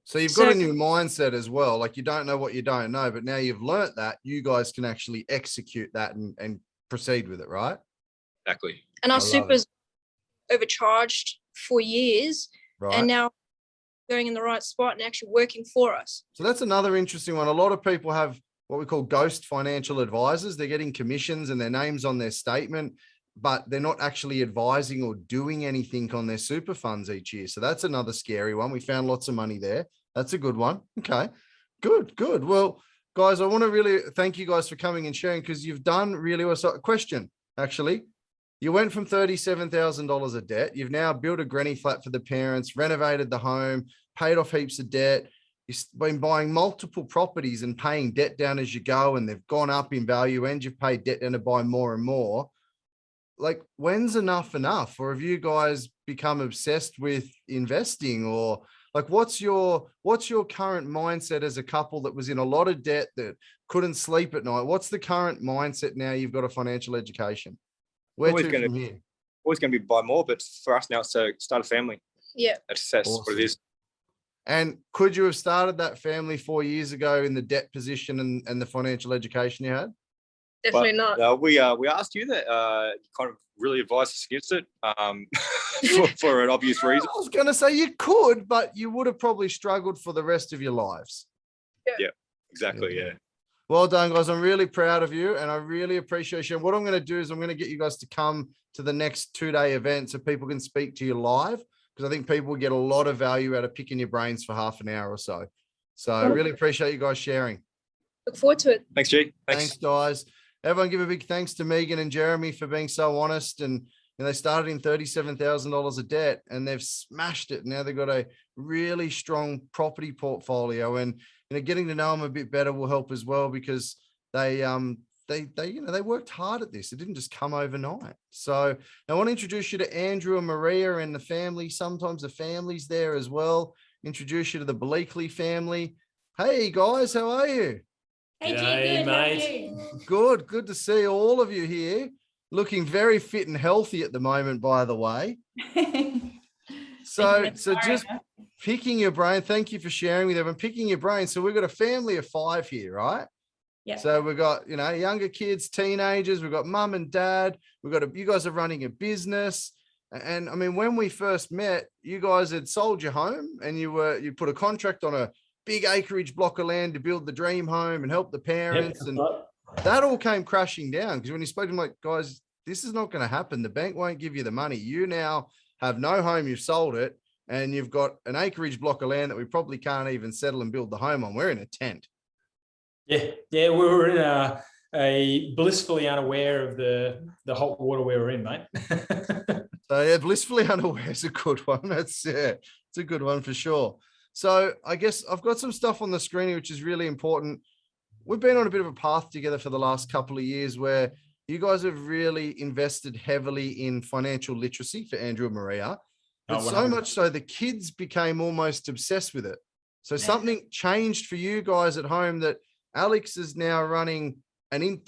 So you've got a new mindset as well. Like, you don't know what you don't know, but now you've learnt that, you guys can actually execute that and proceed with it, right? Exactly. And our supers overcharged for years, right, and now going in the right spot and actually working for us. So that's another interesting one. A lot of people have what we call ghost financial advisors. They're getting commissions and their names on their statement, but they're not actually advising or doing anything on their super funds each year. So that's another scary one. We found lots of money there. That's a good one. Okay, good. Well, guys, I want to really thank you guys for coming and sharing, because you've done really well. So, question, actually, you went from $37,000 of debt. You've now built a granny flat for the parents, renovated the home, paid off heaps of debt. You've been buying multiple properties and paying debt down as you go, and they've gone up in value, and you've paid debt down to buy more and more. Like, when's enough? Or have you guys become obsessed with investing? Or Like, what's your current mindset as a couple that was in a lot of debt, that couldn't sleep at night? What's the current mindset now you've got a financial education? Where to from here? Always going to be buy more, but for us now it's to start a family. Yeah. That's Awesome. what it is. And could you have started that family 4 years ago in the debt position and the financial education you had? Definitely not. We asked you that. You kind of really advised us against it for an obvious reason. I was going to say you could, but you would have probably struggled for the rest of your lives. Yeah, exactly. Yeah. Well done, guys. I'm really proud of you, and I really appreciate you. What I'm going to do is I'm going to get you guys to come to the next 2-day event so people can speak to you live, because I think people get a lot of value out of picking your brains for half an hour or so. So I really appreciate you guys sharing. Look forward to it. Thanks, G. Thanks, guys. Everyone give a big thanks to Megan and Jeremy for being so honest. And they started in $37,000 of debt and they've smashed it. Now they've got a really strong property portfolio, and getting to know them a bit better will help as well, because they worked hard at this. It didn't just come overnight. So I want to introduce you to Andrew and Maria and the family. Sometimes the family's there as well. Introduce you to the Bleakley family. Hey guys, how are you? Hey, G'day, good, mate. Good to see all of you here. Looking very fit and healthy at the moment, by the way. So just picking your brain. Thank you for sharing with everyone. Picking your brain. So we've got a family of 5 here, right? Yeah. So we've got, younger kids, teenagers. We've got mum and dad. You guys are running a business. And I mean, when we first met, you guys had sold your home and you put a contract on a big acreage block of land to build the dream home and help the parents. And that all came crashing down, because when you spoke to them, like, guys, this is not going to happen. The bank won't give you the money. You now have no home. You've sold it, and you've got an acreage block of land that we probably can't even settle and build the home on. We're in a tent. Yeah, we were in a blissfully unaware of the hot water we were in, mate. So yeah, blissfully unaware is a good one. It's a good one for sure. So I guess I've got some stuff on the screen, which is really important. We've been on a bit of a path together for the last couple of years where you guys have really invested heavily in financial literacy for Andrew and Maria. But so much so the kids became almost obsessed with it. So something changed for you guys at home, that Alex is now running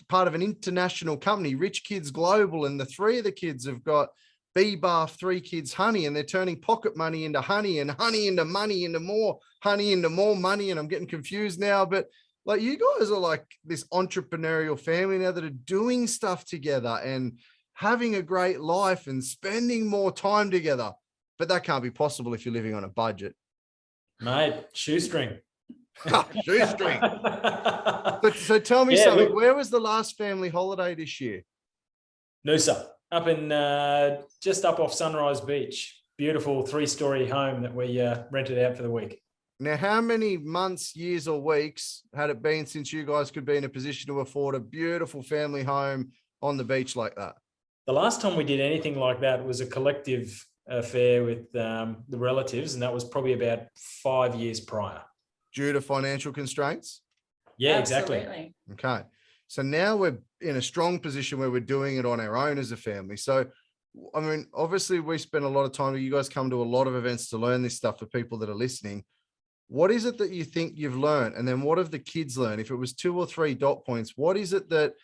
part of an international company, Rich Kids Global, and the 3 of the kids have got B-Bath 3 Kids Honey, and they're turning pocket money into honey, and honey into money, into more honey, into more money. And I'm getting confused now, but like, you guys are like this entrepreneurial family now that are doing stuff together and having a great life and spending more time together. But that can't be possible if you're living on a budget. Mate, shoestring. Shoestring. So tell me something. Look, where was the last family holiday this year? Noosa, up in just up off Sunrise Beach. Beautiful 3-story home that we rented out for the week. Now, how many months, years, or weeks had it been since you guys could be in a position to afford a beautiful family home on the beach like that? The last time we did anything like that was a collective affair with the relatives, and that was probably about 5 years prior. Due to financial constraints? Yeah, Absolutely. exactly. Okay. So now we're in a strong position where we're doing it on our own as a family. So, I mean, obviously we spend a lot of time, you guys come to a lot of events to learn this stuff for people that are listening. What is it that you think you've learned? And then what have the kids learned? If it was 2 or 3 dot points, what is it that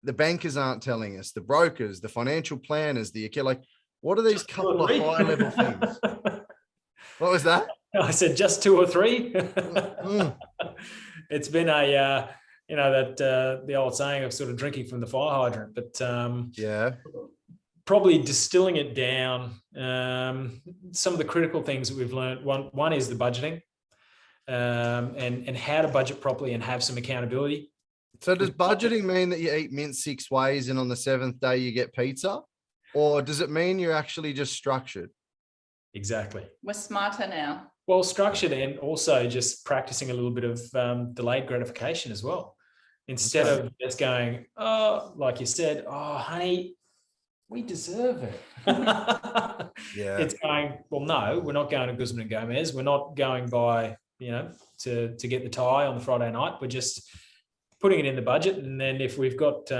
the bankers aren't telling us, the brokers, the financial planners, what are these couple of high level things? What was that? I said just 2 or 3. It's been the old saying of sort of drinking from the fire hydrant, but probably distilling it down. Some of the critical things that we've learned. One is the budgeting, and how to budget properly and have some accountability. So does budgeting mean that you eat mince 6 ways and on the 7th day you get pizza? Or does it mean you're actually just structured? Exactly. We're smarter now. Well, structured, and also just practicing a little bit of delayed gratification as well. Instead of just going, oh, like you said, oh, honey, we deserve it. It's going, well, no, we're not going to Guzman and Gomez. We're not going by, to get the tie on the Friday night. We're just putting it in the budget. And then if we've got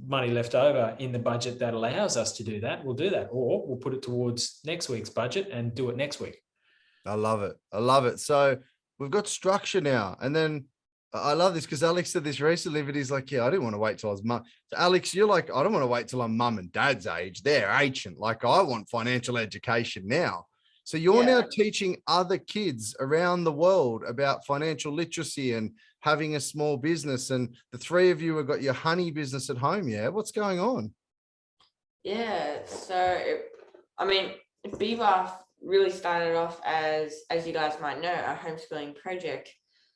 money left over in the budget that allows us to do that, we'll do that. Or we'll put it towards next week's budget and do it next week. I love it. I love it. So we've got structure now. And then I love this because Alex said this recently, but he's like, yeah, I didn't want to wait till I was mum. So Alex, you're like, I don't want to wait till I'm mum and dad's age. They're ancient. Like, I want financial education now. So you're now teaching other kids around the world about financial literacy and having a small business. And the three of you have got your honey business at home. Yeah. What's going on? Yeah. So, I mean, BVAF really started off as you guys might know, a homeschooling project.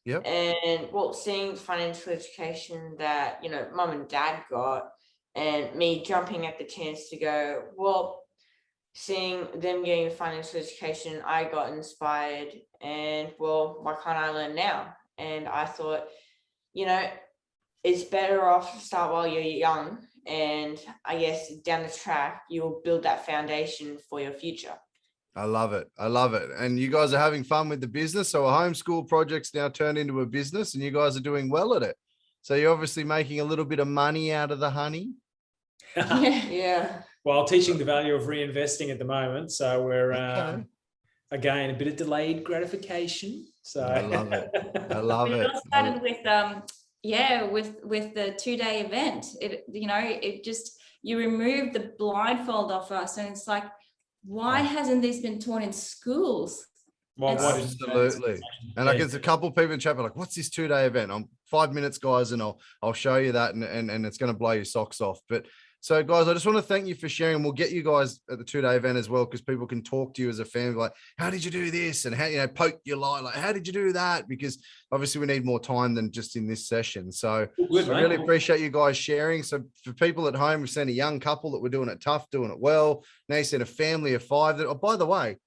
Yep. And well, seeing financial education that, you know, mum and dad got, and me jumping at the chance to go, well, seeing them getting a financial education, I got inspired, and well, why can't I learn now? And I thought, you know, it's better off to start while you're young, and I guess down the track, you'll build that foundation for your future. I love it. I love it. And you guys are having fun with the business. So a homeschool project's now turned into a business and you guys are doing well at it. So you're obviously making a little bit of money out of the honey. Yeah. While teaching the value of reinvesting at the moment. So we're, Okay. again, a bit of delayed gratification. So I love it. I love But it. it all started with the 2-day event. It, you know, it just, you removed the blindfold off us, and it's like, why hasn't this been taught in schools? Well, absolutely. And like, it's a couple of people in chat like, what's this 2-day event? I'm 5 minutes, guys, and I'll show you that, and it's going to blow your socks off. But so, guys, I just want to thank you for sharing. We'll get you guys at the 2-day event as well, because people can talk to you as a family, like, how did you do this? And how, you know, poke your light, like, how did you do that? Because obviously we need more time than just in this session. So I really appreciate you guys sharing. So for people at home, we've seen a young couple that were doing it tough, doing it well. Now you seen a family of 5 that, oh, by the way,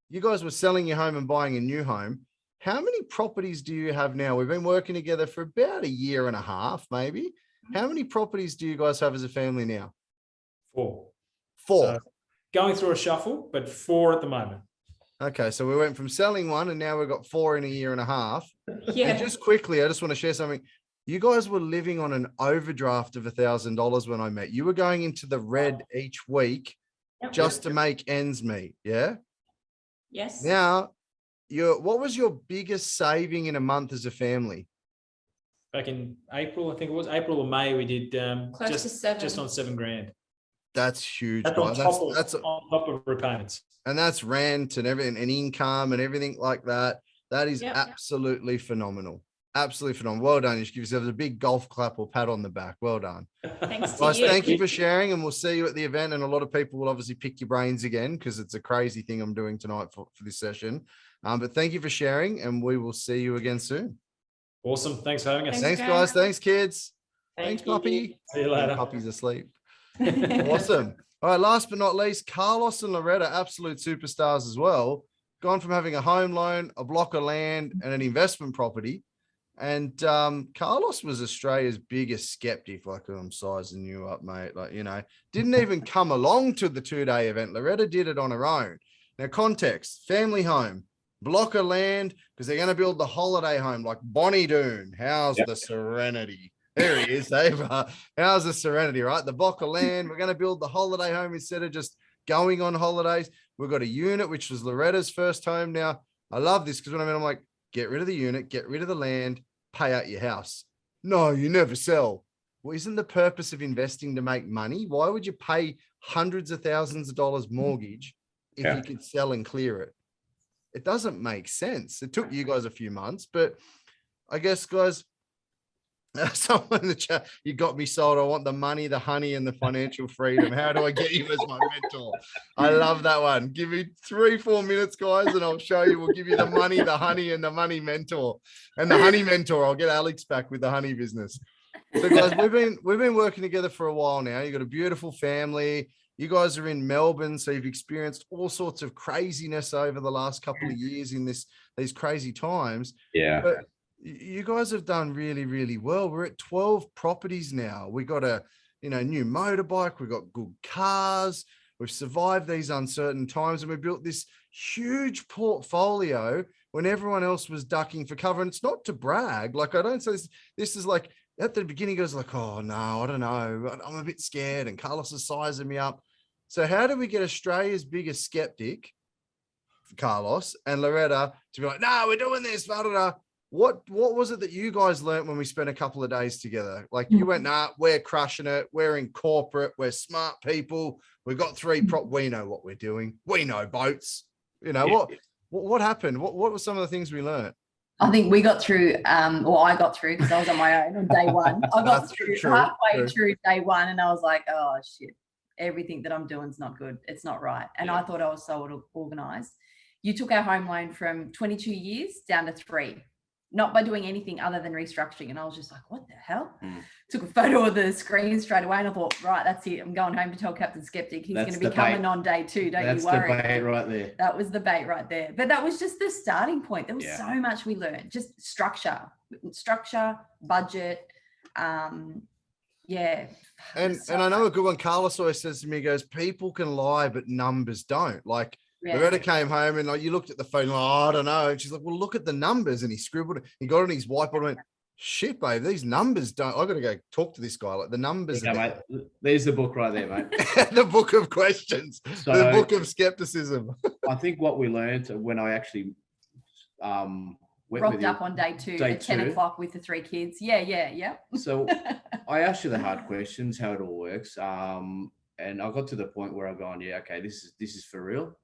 you guys were selling your home and buying a new home. How many properties do you have now? We've been working together for about 1.5 years, maybe. How many properties do you guys have as a family now? 4. So going through a shuffle, but 4 at the moment. Okay, so we went from selling 1 and now we've got 4 in 1.5 years. Yeah. And just quickly, I just want to share something. You guys were living on an overdraft of $1,000 when I met. You were going into the red each week just to make ends meet. Yeah. Yes. Now, what was your biggest saving in a month as a family? Back in April, I think it was April or May, we did Close to 7. just on $7,000. That's huge. That's guys. on top of repayments. And that's rent and everything and income and everything like that. That is absolutely phenomenal. Absolutely phenomenal. Well done. You should give yourselves a big golf clap or pat on the back. Well done. Thanks to Guys, you. thank you for sharing, and we'll see you at the event. And a lot of people will obviously pick your brains again, because it's a crazy thing I'm doing tonight for this session. But thank you for sharing, and we will see you again soon. Awesome. Thanks for having us. Thanks, guys. Thanks, kids. Thanks, puppy. See you later. Puppy's asleep. Awesome. All right, last but not least, Carlos and Loretta, absolute superstars as well. Gone from having a home loan, a block of land, and an investment property. And Carlos was Australia's biggest skeptic. Like, I'm sizing you up, mate. Like, you know, didn't even come along to the 2-day event. Loretta did it on her own. Now, context, family home, block of land, because they're going to build the holiday home like Bonnie Doon. How's the Serenity? There he is, Dave. How's the Serenity, right? The block of land. We're going to build the holiday home instead of just going on holidays. We've got a unit, which was Loretta's first home. Now, I love this, because when I'm like, get rid of the unit, get rid of the land, pay out your house. No, you never sell. Well, isn't the purpose of investing to make money? Why would you pay hundreds of thousands of dollars mortgage if you could sell and clear it? It doesn't make sense. It took you guys a few months, but I guess, guys, someone in the chat, you got me sold. I want the money, the honey, and the financial freedom. How do I get you as my mentor? I love that one. Give me 3-4 minutes, guys, and I'll show you. We'll give you the money, the honey, and the money mentor. And the honey mentor, I'll get Alex back with the honey business. So, guys, we've been working together for a while now. You've got a beautiful family. You guys are in Melbourne, so you've experienced all sorts of craziness over the last couple of years in these crazy times. Yeah. But you guys have done really, really well. We're at 12 properties now. We got a, new motorbike. We've got good cars. We've survived these uncertain times, and we built this huge portfolio when everyone else was ducking for cover. And it's not to brag. Like, I don't say this is like, at the beginning, goes like, oh no, I don't know. I'm a bit scared, and Carlos is sizing me up. So how do we get Australia's biggest skeptic Carlos and Loretta to be like, no, we're doing this. Blah, blah, blah. What was it that you guys learned when we spent a couple of days together? Like you went, nah, we're crushing it. We're in corporate. We're smart people. We've got we know what we're doing. We know boats. You know, what happened? What were some of the things we learned? I think we got through, I got through because I was on my own on day one. I got through halfway through day one and I was like, oh shit, everything that I'm doing is not good. It's not right. And I thought I was so organized. You took our home loan from 22 years down to 3. Not by doing anything other than restructuring. And I was just like, what the hell? Took a photo of the screen straight away and I thought, right, that's it. I'm going home to tell Captain Skeptic he's going to be coming on day 2. Don't you worry. That's the bait right there. That was the bait right there. But that was just the starting point. There was so much we learned. Just structure, budget. And I know a good one. Carlos always says to me, he goes, people can lie, but numbers don't. Like, Loretta came home and like you looked at the phone, like, oh, I don't know. And she's like, well, look at the numbers. And he scribbled it. He got it on his whiteboard and went, shit, babe, these numbers don't. I got to go talk to this guy. Like the numbers. Mate. There's the book right there, mate. The book of questions. So, the book of skepticism. I think what we learned when I actually rocked up on day 2 at 10 o'clock with the 3 kids. Yeah. So I asked you the hard questions, how it all works. And I got to the point where I'm going, okay, this is for real.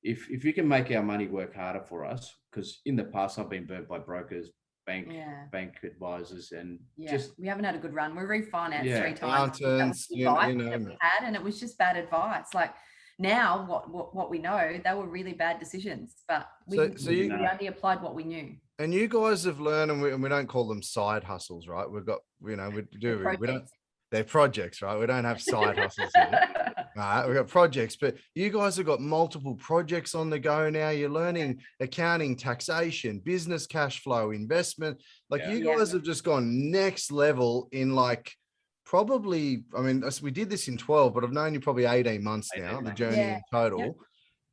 If you can make our money work harder for us, because in the past I've been burnt by brokers, bank advisors, and we haven't had a good run. We refinanced 3 times. Mountains, we had, and it was just bad advice. Like now, what we know, they were really bad decisions, but we only applied what we knew. And you guys have learned, and we don't call them side hustles, right? We've got, they're projects, right? We don't have side hustles here. Right, we've got projects, but you guys have got multiple projects on the go now. You're learning accounting, taxation, business cash flow, investment. Like you guys have just gone next level in like probably, I mean, we did this in 12, but I've known you probably 18 months now, the journey in total. Yeah.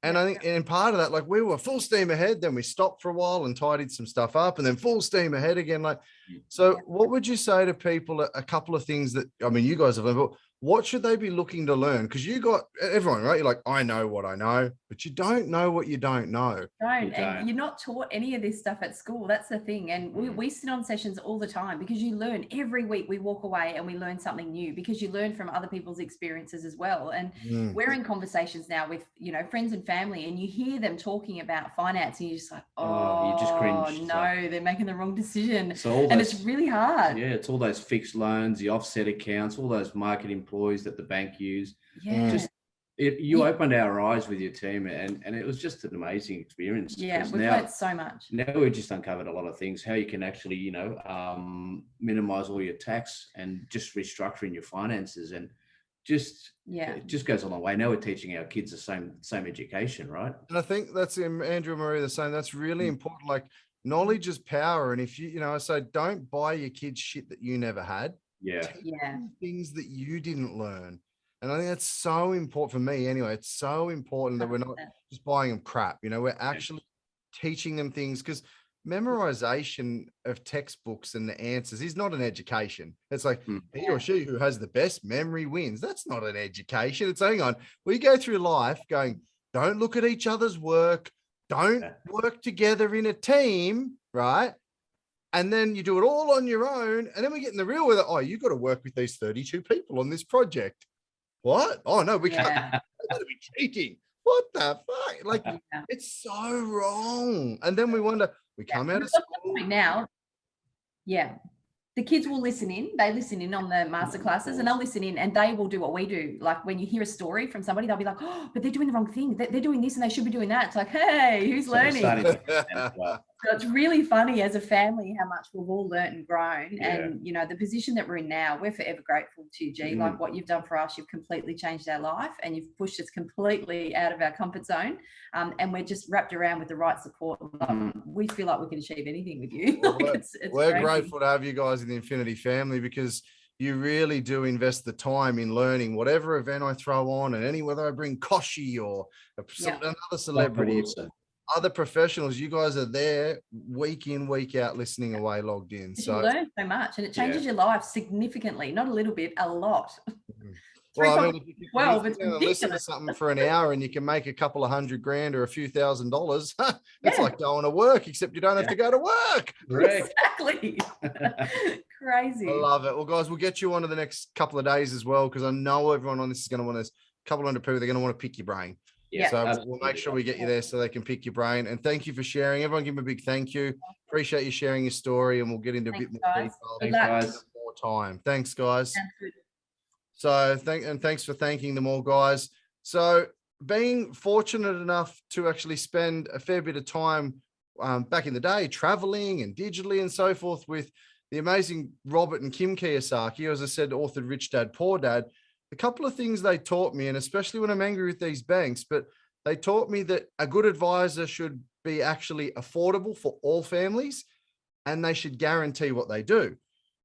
And I think in part of that, like we were full steam ahead, then we stopped for a while and tidied some stuff up and then full steam ahead again. Like, so what would you say to people, a couple of things that, I mean, you guys have learned, but what should they be looking to learn? Because you got everyone, right? You're like, I know what I know, but you don't know what you don't know. And you're not taught any of this stuff at school. That's the thing. And we sit on sessions all the time because you learn every week. We walk away and we learn something new because you learn from other people's experiences as well. And we're in conversations now with, friends and family, and you hear them talking about finance and you're just like, you just cringe. No, they're making the wrong decision. And it's really hard. Yeah, it's all those fixed loans, the offset accounts, all those market employees that the bank use. You opened our eyes with your team, and it was just an amazing experience. Yeah, we've learned so much. Now we've just uncovered a lot of things, how you can actually, minimize all your tax and just restructuring your finances, and it just goes a long way. Now we're teaching our kids the same education, right? And I think that's Andrew and Maria the same. That's really important. Like knowledge is power, and if I say don't buy your kids shit that you never had. Things that you didn't learn. And I think that's so important for me anyway. It's so important that we're not just buying them crap. We're actually teaching them things, because memorization of textbooks and the answers is not an education. It's like he or she who has the best memory wins. That's not an education. It's hang on. We go through life going, don't look at each other's work. Don't work together in a team, right? And then you do it all on your own. And then we get in the real with it. Oh, you've got to work with these 32 people on this project. What? Oh, no, we can't. We've got to be cheating. What the fuck? Like, it's so wrong. And then we wonder, we come out of school. Now, the kids will listen in. They listen in on the master classes, and they'll listen in, and they will do what we do. Like when you hear a story from somebody, they'll be like, oh, but they're doing the wrong thing. They're doing this and they should be doing that. It's like, hey, who's learning? So it's really funny as a family how much we've all learned and grown. And, the position that we're in now, we're forever grateful to you, G. Like what you've done for us, you've completely changed our life and you've pushed us completely out of our comfort zone. And we're just wrapped around with the right support. We feel like we can achieve anything with you. We're grateful to have you guys in the Infinity family, because you really do invest the time in learning whatever event I throw on, and whether I bring Koshi or another celebrity, other professionals, you guys are there week in, week out, listening away, logged in. So you learn so much, and it changes your life significantly, not a little bit, a lot. Well, I mean, if you can, 12, if it's you can listen to ridiculous. something for an hour and you can make a couple of $100,000 or a few $1,000s, it's Yeah. like going to work, except you don't have to go to work. Correct. Exactly. Crazy. I love it. Well, guys, we'll get you on to the next couple of days as well, because I know everyone on this is going to want to, a couple hundred people, they're going to want to pick your brain. Yeah. So we'll make sure we get you there so they can pick your brain. And thank you for sharing. Everyone give them a big thank you. Appreciate you sharing your story, and we'll get into a bit more detail. Thanks, guys. More time. Thanks, guys. Sounds good. So thanks for thanking them all, guys. So being fortunate enough to actually spend a fair bit of time back in the day traveling and digitally and so forth with the amazing Robert and Kim Kiyosaki, as I said, authored Rich Dad, Poor Dad. A couple of things they taught me, and especially when I'm angry with these banks, but they taught me that a good advisor should be actually affordable for all families, and they should guarantee what they do.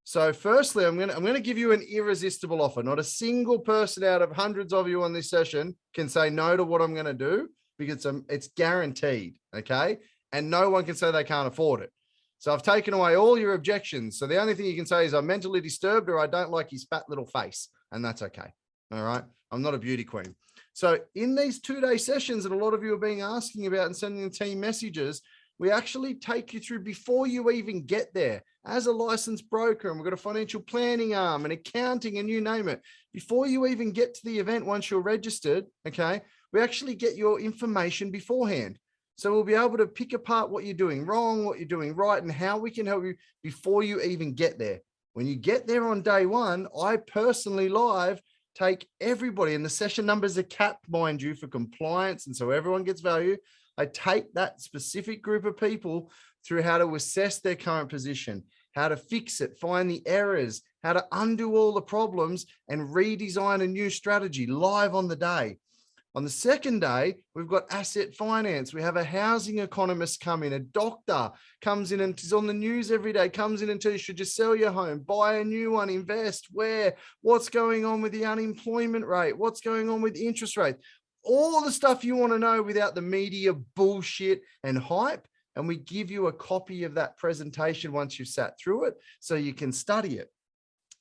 So firstly, I'm going to give you an irresistible offer. Not a single person out of hundreds of you on this session can say no to what I'm going to do, because it's guaranteed, okay? And no one can say they can't afford it. So I've taken away all your objections. So the only thing you can say is I'm mentally disturbed, or I don't like his fat little face, and that's okay. All right. I'm not a beauty queen. So in these 2-day sessions that a lot of you are being asking about and sending the team messages, we actually take you through before you even get there as a licensed broker. And we've got a financial planning arm and accounting and you name it. Before you even get to the event, once you're registered, okay, we actually get your information beforehand. So we'll be able to pick apart what you're doing wrong, what you're doing right, and how we can help you before you even get there. When you get there on day one, I personally live take everybody, and the session numbers are capped, mind you, for compliance. And so everyone gets value. I take that specific group of people through how to assess their current position, how to fix it, find the errors, how to undo all the problems and redesign a new strategy live on the day. On the second day, we've got asset finance. We have a housing economist come in, a doctor comes in and is on the news every day, comes in and tells you should just sell your home, buy a new one, invest, where, what's going on with the unemployment rate, what's going on with interest rates, all the stuff you want to know without the media bullshit and hype. And we give you a copy of that presentation once you've sat through it so you can study it.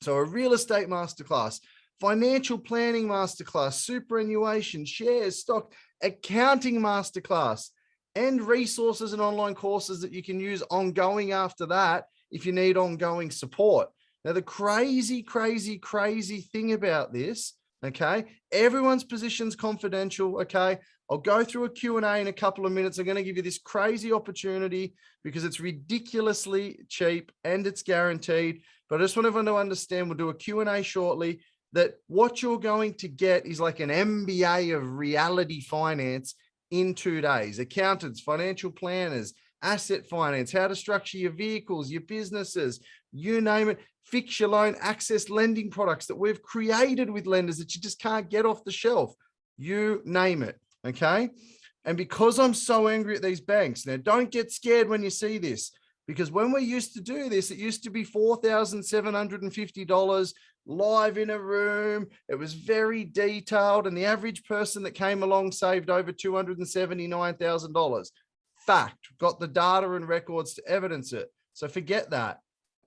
So a real estate masterclass, financial planning masterclass, superannuation, shares, stock, accounting masterclass, and resources and online courses that you can use ongoing after that if you need ongoing support. Now, the crazy thing about this, okay, everyone's position's confidential, okay? I'll go through a Q&A in a couple of minutes. I'm going to give you this crazy opportunity because it's ridiculously cheap and it's guaranteed. But I just want everyone to understand, we'll do a Q&A shortly, that what you're going to get is like an MBA of reality finance in 2 days. Accountants, financial planners, asset finance, how to structure your vehicles, your businesses, you name it, fix your loan, access lending products that we've created with lenders that you just can't get off the shelf, you name it, okay? And because I'm so angry at these banks, now don't get scared when you see this, because when we used to do this, it used to be $4,750 live in a room. It was very detailed, and the average person that came along saved over $279,000. Fact, got the data and records to evidence it. So forget that.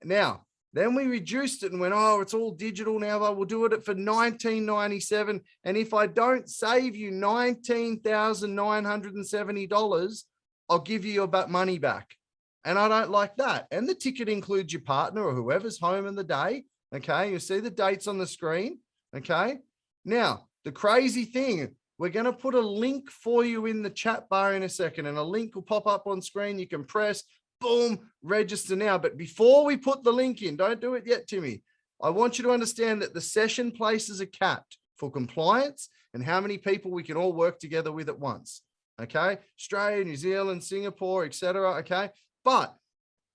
Now, then we reduced it and went, oh, it's all digital now, but we'll do it for $19.97. And if I don't save you $19,970, I'll give you your money back. And I don't like that. And the ticket includes your partner or whoever's home in the day. Okay, you see the dates on the screen. Okay, now the crazy thing, we're going to put a link for you in the chat bar in a second, and a link will pop up on screen. You can press, boom, register now. But before we put the link in, don't do it yet, Timmy. I want you to understand that the session places are capped for compliance and how many people we can all work together with at once. Okay, Australia, New Zealand, Singapore, etc. Okay, but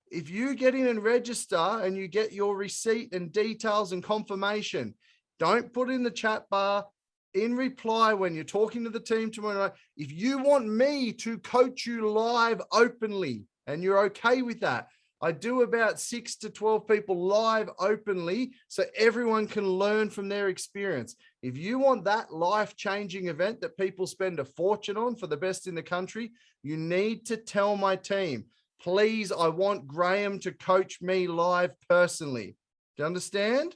if you get in and register and you get your receipt and details and confirmation, don't put in the chat bar. In reply, when you're talking to the team tomorrow, if you want me to coach you live openly and you're okay with that, I do about 6 to 12 people live openly so everyone can learn from their experience. If you want that life-changing event that people spend a fortune on for the best in the country, you need to tell my team, please, I want Graeme to coach me live personally. Do you understand?